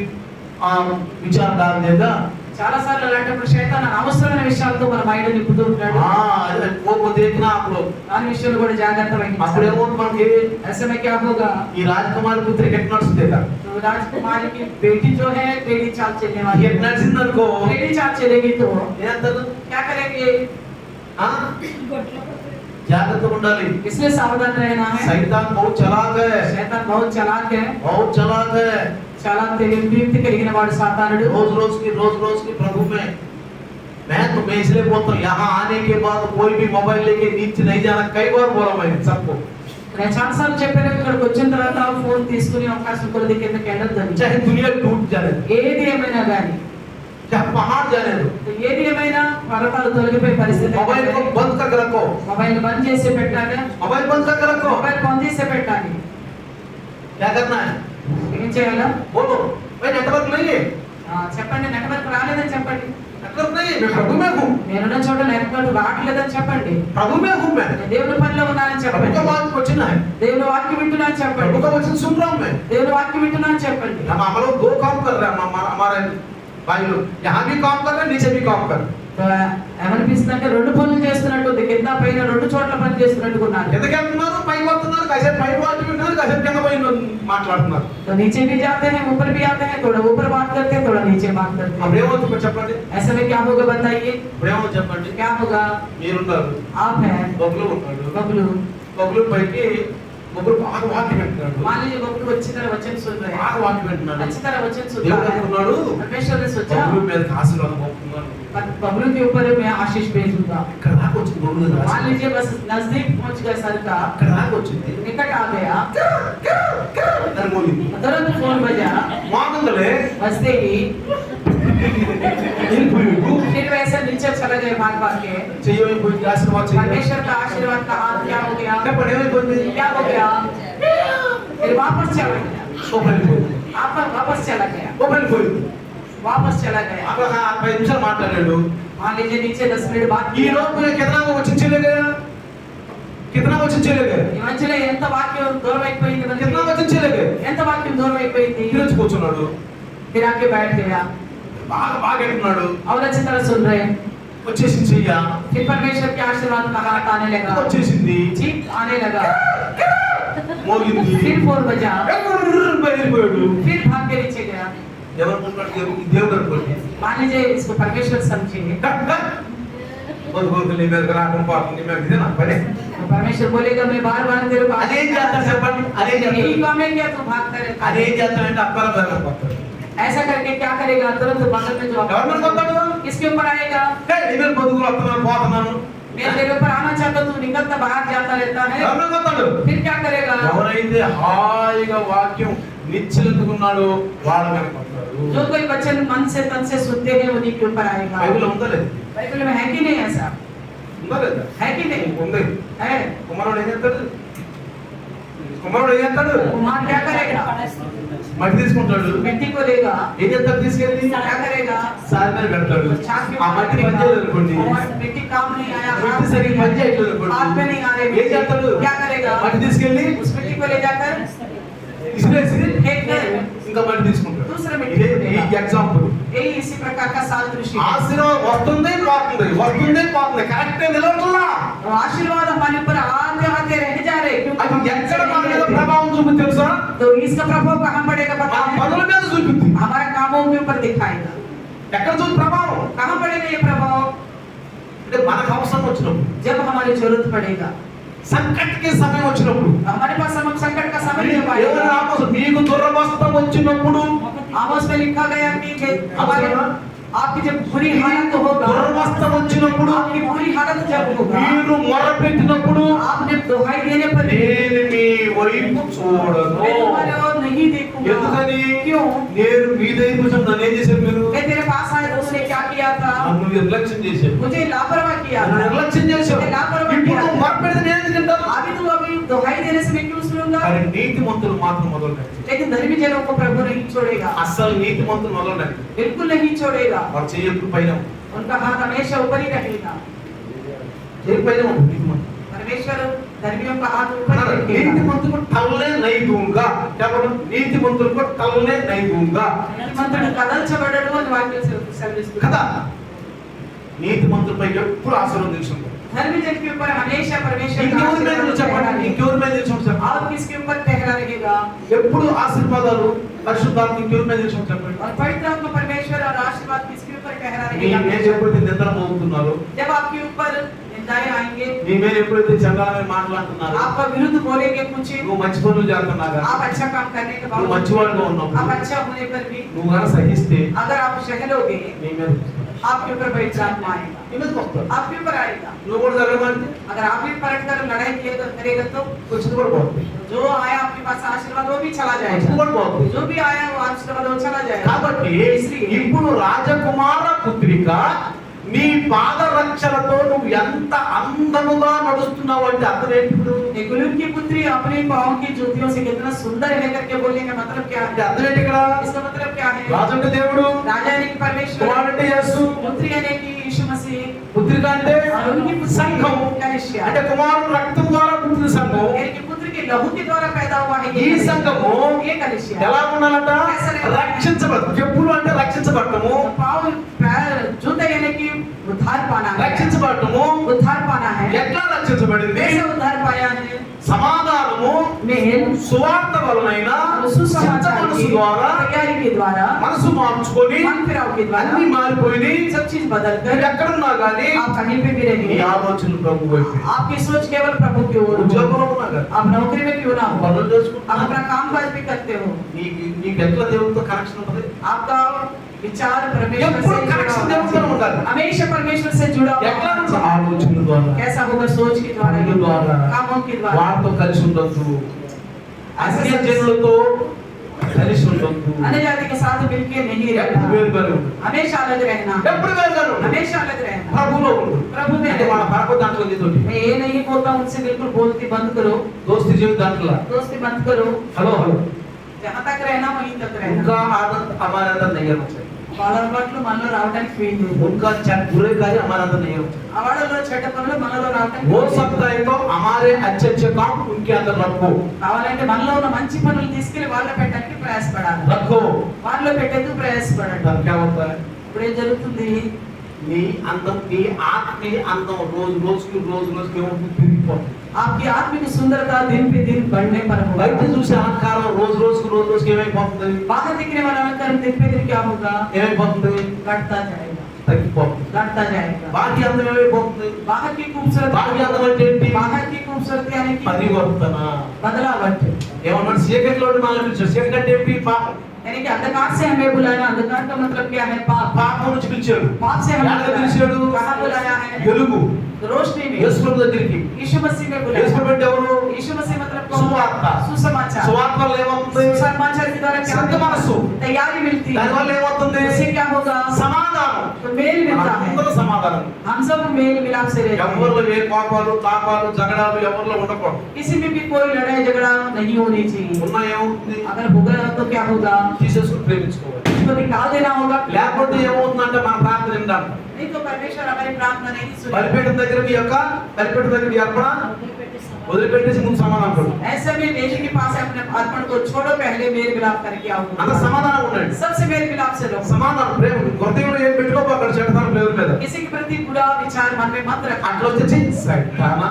विचार डाल देगा. చాలా సార్లు అలాంటప్పుడు శైతాన్ అనవసరమైన విషయాలతో మన మైండ్ నింపుతూ ఉంటాడు। वो देखना आप लोग. దాని విషయంలో కూడా జాగ్రత్త వహించాలి। అప్పుడేమో మనకి ऐसे में क्या होगा, ఈ రాజకుమారి పుత్రి ఎట్ నడుస్తుందా, तो राजकुमारी की बेटी जो है टेढ़ी चाल चलने वाली ఎట్ है। నడిచిందనుకో टेढ़ी चाल चलेगी तो ఏంటంటారు, क्या करेंगे? జాగ్రత్తగా ఉండాలి. इसलिए सावधान रहना है। शैतान बहुत चालाक है, शैतान बहुत चालाक है। बहुत चालाक है. చాలా తెలివితేటలు కలిగిన వాడు సాతానుడు। रोज रोज की प्रभु में मैं इसलिए बोलता हूँ, यहाँ आने के बाद कोई भी मोबाइल लेके नीचे नहीं जाना. कई बार बोला मैंने सबको, నేను చాలాసార్లు చెప్పాను ఇక్కడికి వచ్చిన తర్వాత ఫోన్ తీసుకుని అవకాశం కొద్ది కిందకి వెళ్ళొద్దని. चाहे दुनिया टूट जाए, ఏది ఏమైనా కానీ, चाहे पहाड़ जाने दो, ఏది ఏమైనా పర్వతాలు తొలగిపోయే పరిస్థితి. मोबाइल को बंद करके रखो, మొబైల్ బంద్ చేసి పెట్టాలి. मोबाइल बंद करके रखो। మొబైల్ బంద్ చేసి పెట్టాలి. क्या करना है? ఏం చేయాలా? बोलो भाई, नेटवर्क नहीं है, చెప్పండి. నెట్వర్క్ రాలేదని చెప్పండి. नेटवर्क नहीं है, मैं प्रभु में हूँ, నేనున్న చోట నెట్వర్క్ రావట్లేదని చెప్పండి. प्रभु में हूँ मैं, నేను దేవుని పనిలో ఉన్నానని प्रभु చెప్పండి. का बात वचन है, దేవుని వాక్యం వింటున్నానని చెప్పండి. प्रभु का वचन सुन रहा हूँ मैं। దేవుని వాక్యం వింటున్నానని చెప్పండి. हम लोग दो काम कर रहे हैं, हमारे भाई लोग यहाँ भी काम कर रहे हैं, नीचे भी काम कर रहे हैं। ఏమనిపిస్తుందంటే రెండు పనులు చేస్తున్నట్టు ఉంది. కింద పైన రెండు చోట్ల పని చేస్తున్నట్టుగా ఉన్నారు. ఎందుకు వెళ్తున్నారు? పైకి వస్తున్నారు, కాసేపు పైకి వాటి వింటున్నారు, కాసేపు కింద పోయి మాట్లాడుతున్నారు। तो नीचे भी जाते हैं, ऊपर भी आते हैं, थोड़ा ऊपर बात करते हैं, थोड़ा नीचे बात करते हैं। అప్పుడు ఏమవుతుందో చెప్పండి, ऐसे में क्या होगा बताइए? ఇప్పుడు ఏమవుతుందో చెప్పండి। क्या होगा? మీరున్నారు, आप हैं బొగ్గులు ఉన్నాడు, बबलू, బొగ్గులు పైకి బొగ్గులు బాగా వాక్యం వింటున్నాడు, मान लीजिए बबलू अच्छी तरह वचन सुन रहे బాగా हैं, వాక్యం వింటున్నాడు, अच्छी तरह वचन सुन దేవుడు रहा है। అనుకున్నాడు परमेश्वर ने सोचा బొగ్గుల మీద ఆశీర్వాదం పంపుతున్నాను। बबलू के ऊपर मैं आशीष भेजूंगा। ఇక్కడ దాకా వచ్చింది బొగ్గుల మీద मान ఆశీర్వాదం। लीजिए बस नजदीक पहुंच गया सर का, ఇక్కడ దాకా వచ్చింది, निकट आ गया, అని మోగింది। तुरंत फोन बजा। మోగంగలే बजते ही వెళ్ళిపోయాడు, फिर वैसे नीचे चले गए भाग भाग के। చెయ్యమైపోయింది, ఆశీర్వాదం చెయ్యి। परमेश्वर का आशीर्वाद का हाथ क्या हो गया? చెప్పండి ఏమైపోయింది? क्या हो गया? फिर वापस चला गया, సోపు వెళ్ళిపోయింది, आप वापस चला गया, సోపు వెళ్ళిపోయింది। वापस चला गया। అక్కడ 5 నిమిషాలు మాట్లాడాడు। मान लीजिए नीचे 10 मिनट बात ఈ किया। లోపు कितना वचन चले गया, कितना वचन चले गए, ఈ మధ్యలో ఎంత వాక్యం దూరం అయిపోయింది మనకి? कितना वचन चले गए। ఎంత వాక్యం దూరం అయిపోయింది? ఈరోజు కూర్చున్నాడు, फिर आके बैठ गया బాగా బాగా వింటున్నాడు, और अच्छी तरह सुन रहे हैं। వచ్చేసింది చెయ్య, फिर परमेश्वर के आशीर्वाद का हाथ आने लगा, వచ్చేసింది, जीप आने लगा, మోగింది, फिर फोन बजा, వెళ్ళిపోయాడు। फिर भाग के नीचे गया। ఎవరనుకుంటాడు? దేవుడు అనుకోండి, मान लीजिए इसको परमेश्वर समझिए। బతుకోతులు నీ మీద రావడం పాపం నీ మీద ఇదే నా పని। तो परमेश्वर बोलेगा मैं बार बार तेरे को అదేం చేస్తాడు చెప్పండి, అదేం यही చేస్తాడు, काम है क्या तू भागता रहता है? అదేం చేస్తాడంటే అప్పాల భయపడతాడు। ऐसा करके क्या करेगा? तुरंत बगल में जो ఎవరి మీద కొడతాడు? किसके ऊपर आएगा? నీ మీద బతుకులు వస్తున్నాను పోతున్నాను, मैं तेरे ऊपर आना चाहता हूँ, तू निकलता बाहर जाता रहता है। ఎవరి మీద కొడతాడు? फिर क्या करेगा? ఎవరైతే హాయిగా వాక్యం నిశ్చలెత్తుకున్నాడో వాళ్ళ మీద కొడతాడు। जो कोई वचन मन से तन से सुनते हैं उन्हीं के ऊपर आएगा। బైబిల్ ఉందా లేదు? बाइबल में है कि नहीं ऐसा? ఉందా లేదా? है कि नहीं? ఉంది। है। కుమారుడు ఏం చేస్తాడు? కుమారుడు ఏం చేస్తాడు? कुमार क्या करेगा? మట్టి తీసుకుంటాడు, मिट्टी को लेगा, ఏం చేస్తాడు? తీసుకెళ్ళి क्या करेगा? సారి మీద పెడతాడు। छाप के ఆ ऊपर మట్టి పని रखेगा। చేయలేదు అనుకోండి, और मिट्टी काम नहीं आया, మట్టి సరిగ్గా పని చేయట్లేదు हाथ में అనుకోండి, नहीं आ रही ఏం చేస్తాడు? मिट्टी, क्या करेगा? మట్టి తీసుకెళ్ళి उस मिट्टी को ले जाकर ఇసిరేసి फेंक कर ఇంకా మట్టి తీసుకుంటాడు। दूसरे मिट्टी ఇదే को ఈ देगा। ఎగ్జాంపుల్। यही इसी प्रकार का सादृश्य है। ఆశీర్వాదం వస్తుంది పోతుంది, వస్తుంది పోతుంది, కరెక్ట్ నిలవట్లా। और आशीर्वाद हमारे ऊपर आते आते रह जा रहे क्योंकि అది हम ఎక్కడ चले మన మీద गए थे। ప్రభావం చూపి తెలుసా? तो इसका प्रभाव कहाँ पड़ेगा మన पता है? పనుల మీద చూపిద్ది। हमारे कामों के ऊपर दिखाएगा। ఎక్కడ చూపి ప్రభావం कहाँ पड़ेगा ये प्रभाव? అంటే మనకు అవసరం వచ్చినప్పుడు, जब हमारी जरूरत पड़ेगा, సంకటకి సమయం వచ్చినప్పుడు, हमारे पास हम संकट का समय जब ఎవరు आएगा। ఆమోసు మీకు దురవస్థ వచ్చినప్పుడు, आमोस में लिखा गया कि हमारे आपकी जब बुरी हालत होगा, దురవస్థ వచ్చినప్పుడు, आपकी बुरी हालत जब होगा, మీరు మొరపెట్టినప్పుడు आपने दुहाई देने पर నేను మీ వైపు చూడను। मैं तुम्हारे और नहीं देखूंगा। ఎందుకని? क्यों? నేను మీ వైపు చూడను। నన్ను ఏం చేశారు మీరు? मैं तेरे पास आया तो उसने क्या किया था? నన్ను నిర్లక్ష్యం చేశారు, मुझे लापरवाह किया నన్ను था। నిర్లక్ష్యం చేశారు। ఇప్పుడు నువ్వు మొరపెడితే నేను ఎందుకు వింటాను? अभी तू अभी दुहाई देने से मैं क्यों सुनूंगा? కానీ నీతిమంతులు మాత్రం మొదలుపెట్టారు। लेकिन धर्मी जनों को प्रभु नहीं छोड़ेगा, అస్సలు నీతిమంతులు మొదలుపెట్టారు। बिल्कुल नहीं छोड़ेगा। వారు చేయకు పైన उनका हाथ हमेशा ऊपर ही रहेगा। చేయకు పైన ఉంటుంది నీతిమంతులు। परमेश्वर धर्मियों का हाथ ऊपर ही అన్నారు, रखेगा। నీతిమంతులకు తలనే నైదూంగా చెప్పడం, నీతిమంతులకు తలనే నైదూంగా నీతిమంతుడు కదల్చబడడు అని వాక్యం సెలవిస్తుంది కదా। నీతిమంతులపై ఎప్పుడు ఆశీర్వాదం తీసుకుంటారు। धर्मी जन के ऊपर हमेशा परमेश्वर का ఇంకెవరి మీద आशीर्वाद చెప్పండి, ठहरा ఇంకెవరి మీద తీసుకుంటారు? और किसके ऊपर ठहरा रहेगा? ఎప్పుడు ఆశీర్వాదాలు పరిశుద్ధాత్మ ఇంకెవరి మీద తీసుకుంటారు చెప్పండి? और पवित्र आत्मा परमेश्वर और आशीर्वाद किसके ऊपर ठहरा నేను रहेगा? ఎప్పుడైతే నిద్ర మోగుతున్నారో, जब आपके ऊपर निंदाएं आएंगे, నీ మీద ఎప్పుడైతే చండాలమైన మాట్లాడుతున్నారో, आपका विरुद्ध बोलेंगे कुछ, నువ్వు మంచి పనులు చేస్తున్నాగా, आप अच्छा काम करने के నువ్వు बाद మంచివాడుగా ఉన్నావు, आप अच्छा होने पर भी నువ్వు గాన సహిస్తే अगर आप सहलोगे, నీ మీద आपके ऊपर पहचान आएगा, నీ మీదకి వస్తాడు. आपके ऊपर आएगा। నువ్వు కూడా జరగమంటే अगर आप भी पलट कर लड़ाई करेगा तो వచ్చింది కూడా పోతుంది, जो आया आपके पास आशीर्वाद वो भी चला వచ్చింది जाएगा, కూడా పోతుంది. जो भी आया वो आशीर्वाद वो चला जाएगा। కాబట్టి इसलिए ఇప్పుడు రాజకుమార పుత్రిక నీ పాదరక్షలతో నువ్వు ఎంత అందముగా నడుస్తున్నావు అంటే అర్థం ఏంటి? ఇప్పుడు निकुलुन की पुत्री अपने पाँव की जूतियों से कितना सुंदर है करके बोलने का मतलब क्या అంటే है? అర్థం ఏంటి ఇక్కడ? इसका मतलब क्या है? రాజు అంటే దేవుడు, राजा यानी कि परमेश्वर, కుమారుడంటే యేసు, पुत्री यानी कि यीशु मसीह, పుత్రిక అంటే और उनकी पुत्री సంఘం. कलीसिया, అంటే కుమారుడు రక్తం ద్వారా పుట్టిన సంఘం. यानी कि पुत्र के लहू के द्वारा पैदा हुआ है ఈ సంఘము ये कलीसिया। ఎలా ఉండాలంట? రక్షించబడు. చెప్పులు అంటే రక్షించబడటము, पाँव पैर जूते यानी कि उद्धार पाना है, రక్షించబడటము. उद्धार पाना है। ఎట్లా రక్షించబడింది? कैसे उद्धार पाया है? సమాధానము मेल సువార్త వలనైన सुसमाचार మనసు की ద్వారా तैयारी के द्वारा, మనసు మార్చుకొని मन फिराव के द्वारा అన్ని మారిపోయి सब चीज बदल నువ్వు कर ఎక్కడున్నా గానీ आप कहीं पे भी నీ रहिए, ఆలోచనలు ప్రభు వైపు. आपकी सोच केवल प्रभु की ओर हो। ఉద్యోగంలో ఉన్నా గానీ, आप नौकरी में क्यों ना हो, పనులు आप చేసుకుంటున్నా, अपना काम काज भी करते हो, నీకు ఎట్లా దేవుడితో కనెక్షన్ ఉంటుంది? आपका विचार परमेश्वर ఎప్పుడు से కనెక్షన్ जुड़ा దేవుడితో होना ఉండాలి. चाहिए। हमेशा परमेश्वर से जुड़ा हुआ ఎట్లా होना ఉంటుంది? चाहिए। ఆలోచనల ద్వారా, कैसा होगा? सोच के द्वारा, పనుల ద్వారా, कामों के द्वारा, వారితో కలిసి ఉండొద్దు, అన్య జనులతో కలిసి ఉండొద్దు, अन्य जाति के साथ मिलके नहीं ఎప్పుడు रहना, వేరుగానే ఉండు, हमेशा अलग रहना, ఎప్పుడు వేరుగానే ఉండు, हमेशा अलग रहना। ప్రభులో ఉండు. प्रभु में అంటే మన रहना। పరప దాంట్లో నీతోటి मैं ये नहीं बोलता हूँ उनसे बिल्कुल बोलती बंद करो, దోస్తి జీవిత దాంట్లో दोस्ती बंद करो, హలో హలో जहाँ तक रहना वहीं तक उनका रहना। आनंद हमारे अंदर नहीं आना चाहिए, వాళ్ళ అలవాట్లు మనలో రావడానికి వీలు లేదు, उनका बुरे कार्य हमारे अंदर नहीं होना चाहिए। వాళ్ళలో చెడ్డ పనులు మనలో రావడానికి हो వీలు లేదు। सकता है तो हमारे अच्छे अच्छे काम उनके अंदर रखो, కావాలంటే మనలో ఉన్న మంచి పనులు తీసుకెళ్లి వాళ్ళలో పెట్టడానికి ప్రయాసపడాలి, रखो। వాళ్ళలో పెట్టేందుకు ప్రయాసపడండి। तब क्या होता है? ఇప్పుడు ఏం జరుగుతుంది? నీ అందం, నీ ఆత్మీయ అందం రోజు రోజుకి ఏమవుతుంది? పెరిగిపోతుంది. आपकी आत्मिक सुंदरता दिन पे दिन बढ़ने पर బయట होगा। చూసే అలంకారం రోజు రోజుకి ఏమైపోతుంది? बाहर दिखने वाला अलंकार दिन पे दिन क्या होगा? ఏమైపోతుంది? घटता जाएगा, తగ్గిపోతుంది. घटता जाएगा। బాహ్య అందం ఏమైపోతుంది? बाहर की खूबसूरती, బాహ్య అందం అంటే ఏంటి? बाहर की खूबसूरती यानी कि పరివర్తన. बदलावट, ఏమన్నాడు? చీకటిలో మనల్ని పిలిచాడు. చీకటి అంటే ఏంటి? పాపం. यानी कि अंधकार से हमें बुलाया। अंधकार का मतलब क्या है? पाप। పాపం నుంచి పిలిచాడు. पाप से हमें ఎక్కడ పిలిచాడు? कहाँ बुलाया है? వెలుగు, रोशनी में, యేసు ప్రభు దగ్గరికి. यीशु मसीह में యేసు बुलाया। ప్రభు అంటే ఎవరు? यीशु मसीह मतलब कौन? సువార్త. सुसमाचार। సువార్త వల్ల ఏమవుతుంది? सुसमाचार के द्वारा क्या संत मनस्सु। होगा? तैयारी मिलती है। దాని వల్ల ఏమవుతుంది? उससे क्या होगा? సమాధానం. तो मेल मिलता है। అందరూ సమాధానం. हम सब मेल मिलाप से रहते हैं। ఎవరిలో ఏ కోపాలు తాపాలు జగడాలు ఎవరిలో ఉండకూడదు. किसी में भी कोई लड़ाई झगड़ा नहीं होनी चाहिए। ఉన్నా ఏమవుతుంది? अगर होगा तो क्या होगा? తీసేసుకుని ప్రేమించుకోవాలి. उसको निकाल देना होगा। లేకపోతే ఏమవుతుందంటే మన ప్రార్థన వింటాం. नहीं तो परमेश्वर हमारी प्रार्थना नहीं सुनेगा। బలిపీఠం దగ్గర మీ అర్పణ వదిలిపెట్టేసి ముందు సమాధానం పడు. ऐसे में मेल के पास अपने अर्पण को छोड़ो, पहले मेल मिलाप करके అంత आओ। సమాధానం ఉండండి. सबसे मेल मिलाप से रहो। సమాధానం ప్రేమ హృదయంలో ఏం పెట్టుకోపో అక్కడ చెడతాను ప్రేమ మీద. किसी के प्रति बुरा विचार मन में मत रखना। అట్లా వచ్చేసి సైతానా,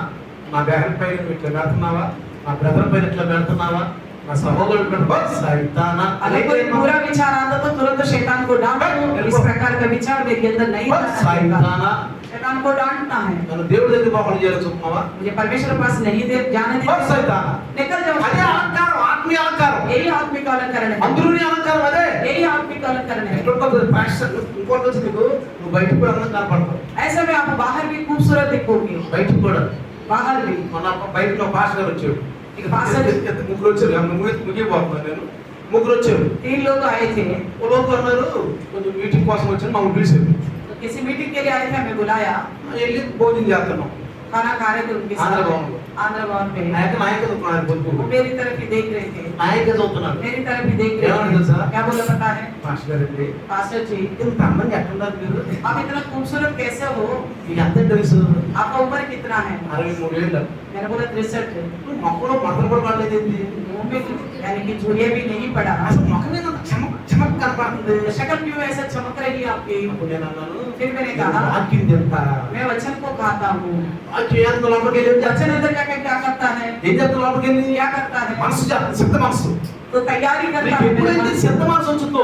నా బెహన్ పైన ఇట్లా పెడుతున్నావా, నా బ్రదర్ పైన ఇట్లా పెడుతున్నావా, నా సహోదరుడు పైన బస్ సైతానా अगर कोई बुरा विचार आता तो तुरंत शैतान को डांटो। इस प्रकार का विचार मेरे अंदर नहीं बस आना चाहिए। सैताना शैतान को डांटना है। నన్ను దేవుడి దగ్గర పోకుండా చేయాల్సుకున్నావా? मुझे परमेश्वर के पास नहीं दे जाने दे। బస్ సైతానా निकल जाओ। అదే అలంకారం, ఆత్మీయ అలంకారం, यही आत्मिक अलंकरण है। అందులోని అలంకారం అదే. यही आत्मिक अलंकरण है। ఇంకొకటి ఫ్యాషన్, ఇంకోటి వచ్చి నీకు నువ్వు బయటకు కూడా అందంగా కనపడతావు. ऐसे में आप बाहर भी खूबसूरत दिखोगे। బయటకు కూడా बाहर भी మన బయటలో భాష గారు వచ్చాడు. ఇక పాస్టర్ ముగ్గురు వచ్చారు. ముగిపోతున్నాను నేను. ముగ్గురు వచ్చారు. 3 लोग आए थे। ఓ లోపు అన్నారు కొంచెం మీటింగ్ కోసం వచ్చాను, మమ్మల్ని పిలిచారు. तो किसी मीटिंग के लिए आए थे, हमें बुलाया। వెళ్ళి భోజనం చేస్తున్నాం. खाना खा रहे थे उनके आंध्र साथ। भवन में। आंध्र भवन में ఆయన నాయక చదువుతున్నాడు. वो పొద్దు मेरी तरफ ही देख रहे थे। నాయక చదువుతున్నాడు. मेरी तरफ ही देख क्या रहे बोला सर? थे। क्या बोला पता है? మాస్టర్ గారండి, पास्टर जी, ఇంత అందంగా ఎక్కడున్నారు మీరు? आप इतना खूबसूरत कैसे हो? మీకు ఎంత తెలుసు? आपका उम्र कितना है? 63 ఏళ్ళు. मैंने बोला 63। మొక్కలో మొదలు కూడా పడలేదు ఏంటి? मुंह में यानी कि झुर्रियाँ भी नहीं पड़ा। అసలు మొక్క మీద అంత చమక్ చమక్ కనపడుతుంది. शक्ल क्यों ऐसा चमक रही है आपकी? అప్పుడు నేను అన్నాను, फिर मैंने कहा, వాక్యం చెప్తా. मैं वचन को खाता हूँ। వాక్యం ఎంత లోపలికి వెళ్ళి वचन अंदर जाकर क्या करता है? ఏం చెప్తా? లోపలికి వెళ్ళి क्या करता है? మనసు సిద్ధ మనసు. तो तैयारी करता నీకు है। ఎప్పుడైతే సిద్ధ మనసు వచ్చుతో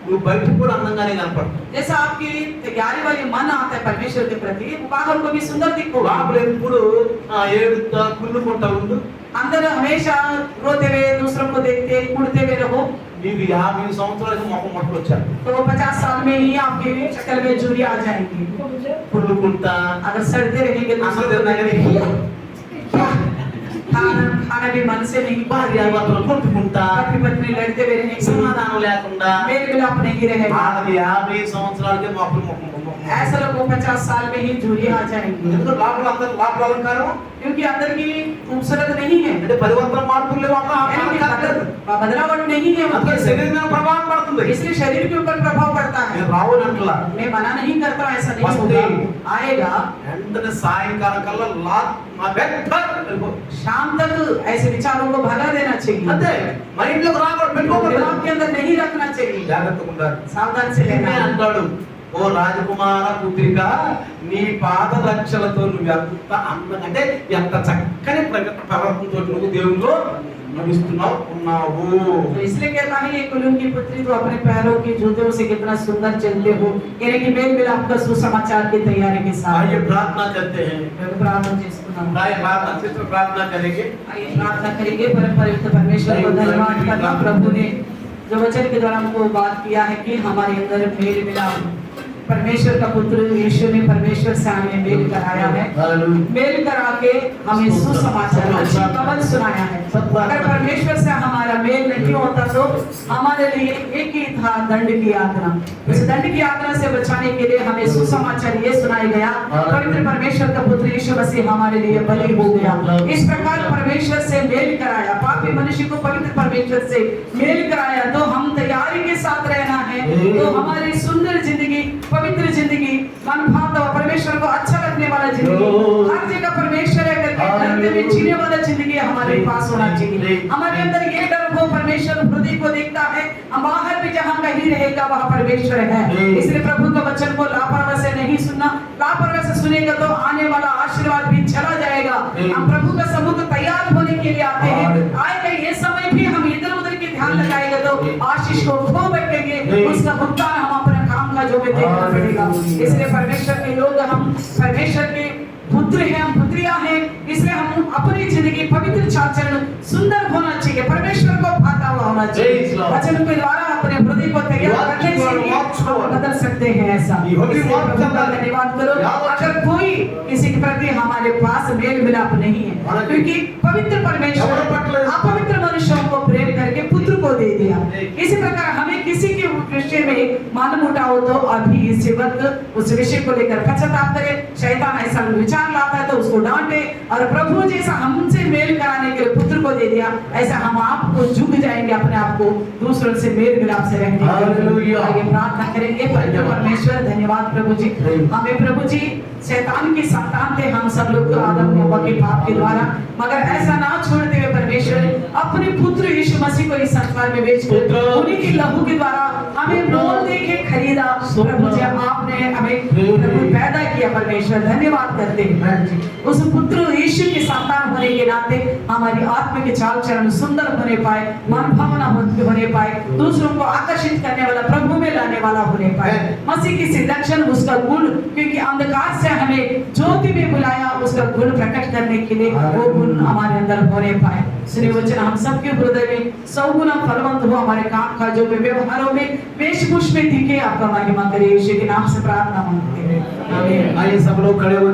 నువ్వు బయట కూడా అందంగానే కనపడతావు. जैसा आपकी तैयारी वाली मन आता है परमेश्वर के प्रति, बाहर को भी सुंदर दिखो। లోపల ఎప్పుడు ఏడుతా కుళ్ళుకుంటా ఉండు. अंदर हमेशा रोते हुए दूसरों को देखते कुड़ते हुए रहो। నీకు 50 సంవత్సరాలకు మొహం మొట్టలు వచ్చారు. तो 50 साल में ही आपके शक्ल में झुर्री आ जाएंगी। కుళ్ళుకుంటా अगर सड़ते रहेंगे तो అసలు తిన్నాకనే खाना भी मन से नहीं, భార్య భర్తలు కొట్టుకుంటా पति पत्नी लड़ते हुए रहेंगे, సమాధానం లేకుండా मेल मिलाप नहीं रहेगा। వాళ్ళకి 50 సంవత్సరాలకే మొహం ऐसा लोगों को 50 साल में ही झुर्री आ जाएंगी, ఎందుకంటే లోపల అందరూ లోపల అలంకారం क्योंकि अंदर की खूबसूरत नहीं है, అంటే పరివర్తన మార్పులు లేవు. यानी कि बदलावट नहीं है అందుకే उनके, శరీరం మీద ప్రభావం పడుతుంది. इसलिए शरीर के ऊपर प्रभाव पड़ता है। నేను రావునంటలా मैं मना नहीं करता, ऐसा नहीं वस्तु- होगा, आएगा। వెంటనే సాయంకాలం కల్లా మా शाम तक ऐसे विचारों को भगा देना चाहिए, అంతే మైండ్ లోకి రాకూడదు, పెట్టుకోకూడదు. दिमाग के अंदर नहीं रखना चाहिए, జాగ్రత్తగా ఉండాలి. सावधान से నిన్నే रहना। అంటాడు, ఓ రాజకుమార పుత్రిక, నీ పాద రక్షలతో నువ్వు ఎంత అందంగా, ఎంత చక్కని ప్రవర్తనతో నువ్వు దేవునిలో నడుస్తున్నావు ఉన్నావు. तो इसलिए कहता है ये कुलून की पुत्री, तो अपने पैरों की जूतों से कितना सुंदर चलते हो, यानी कि मेल मिलाप का सुसमाचार की तैयारी के साथ। आइए प्रार्थना करते हैं. मैं प्रार्थना చేసుకున్నాం। आइए अच्छे से प्रार्थना करेंगे. आइए प्रार्थना करेंगे। पवित्र परमेश्वर को धन्यवाद करना, प्रभु ने जो वचन के द्वारा हमको बात किया है कि हमारे अंदर मेल मिलाप, परमेश्वर का पुत्र यीशु ने परमेश्वर से हमें मेल कराया है, मेल करा के हमें सुसमाचार अच्छी खबर सुनाया है। अगर परमेश्वर से हमारा मेल नहीं होता तो हमारे लिए एक ही था, दंड की यात्रा। उस दंड की यात्रा से बचाने के लिए हमें सुसमाचार ये सुनाया गया, पवित्र परमेश्वर का पुत्र यीशु मसीह हमारे लिए बलि हो गया। इस प्रकार परमेश्वर से मेल कराया, पापी मनुष्य को पवित्र परमेश्वर से मेल कराया, तो हम तैयारी के साथ रहना है, तो हमारी सुंदर जिंदगी, पवित्र जिंदगी, मन भाव परमेश्वर को अच्छा लगने वाला जिंदगी, हर जगह परमेश्वर है करके धरती में जीने वाला जिंदगी हमारे पास होना चाहिए। हमारे अंदर ये डर हो, परमेश्वर हृदय को देखता है, हम बाहर भी जहाँ कहीं रहेगा वहाँ परमेश्वर है। इसलिए प्रभु का वचन को लापरवाही से नहीं सुनना, लापरवाही से सुनेगा तो आने वाला आशीर्वाद भी चला जाएगा। हम प्रभु का सबूत तैयार होने के लिए आते हैं, आएगा ये समय भी हम इधर उधर की ध्यान लगाएगा तो आशीष को खो बैठेंगे, उसका भुगतान हम अपने काम का जो भी देखना पड़ेगा। इसलिए परमेश्वर के लोग, हम परमेश्वर के पुत्र हैं, हम पुत्रियां हैं, इसलिए हम अपनी जिंदगी पवित्र चाल चलन सुंदर होना चाहिए, परमेश्वर को भाता हुआ होना चाहिए। वचन के द्वारा अपने हृदय को तैयार करने से हम बदल सकते हैं। ऐसा धन्यवाद करो। अगर कोई किसी के प्रति हमारे पास मेल मिलाप नहीं है, क्योंकि पवित्र परमेश्वर अपवित्र मनुष्यों को प्रेम करके पुत्र को दे दिया, इसी प्रकार हमें किसी के विषय में मन मुटाव तो अभी इसी वक्त उस विषय को लेकर पश्चाताप करें। शैतान ऐसा विचार लाता है तो उसको डांटे, और प्रभु जैसा हमसे मेल कराने के लिए पुत्र को दे दिया, ऐसा हम आपको झुक जाएंगे, अपने आप को दूसरों से मेल मिलाप से रहने के लिए। आगे प्रार्थना करेंगे। परमेश्वर धन्यवाद प्रभु जी, हमें प्रभु जी शैतान की संतान थे हम सब लोग, तो आदम ने हव्वा के पाप के द्वारा, मगर ऐसा ना छोड़ते हुए परमेश्वर अपने पुत्र यीशु मसीह को इस संसार में भेजकर उन्हीं की लहू के द्वारा हमें मोल देके खरीदा। प्रभु जी आपने हमें प्रभु पैदा किया, परमेश्वर धन्यवाद करते हैं। उस पुत्र यीशु की संतान होने के नाते हमारी आत्मिक चाल चलन सुंदर होने पाए, मन भावना होने पाए, दूसरों को आकर्षित करने वाला, प्रभु में लाने वाला होने पाए। मसीह की सिद्धांत उसका गुण, क्योंकि अंधकार से हमें ज्योति में बुलाया, उसका गुण प्रकट करने के लिए वो गुण हमारे अंदर होने पाए। सुनिए वचन हम सबके हृदय में सौगुना फलवंत हो, हमारे काम काजों में, व्यवहारों में, वेशभूष में दिखे। आपका महिमा करे, यीशु के नाम से प्रार्थना मांगते हैं। आइए सब लोग खड़े हो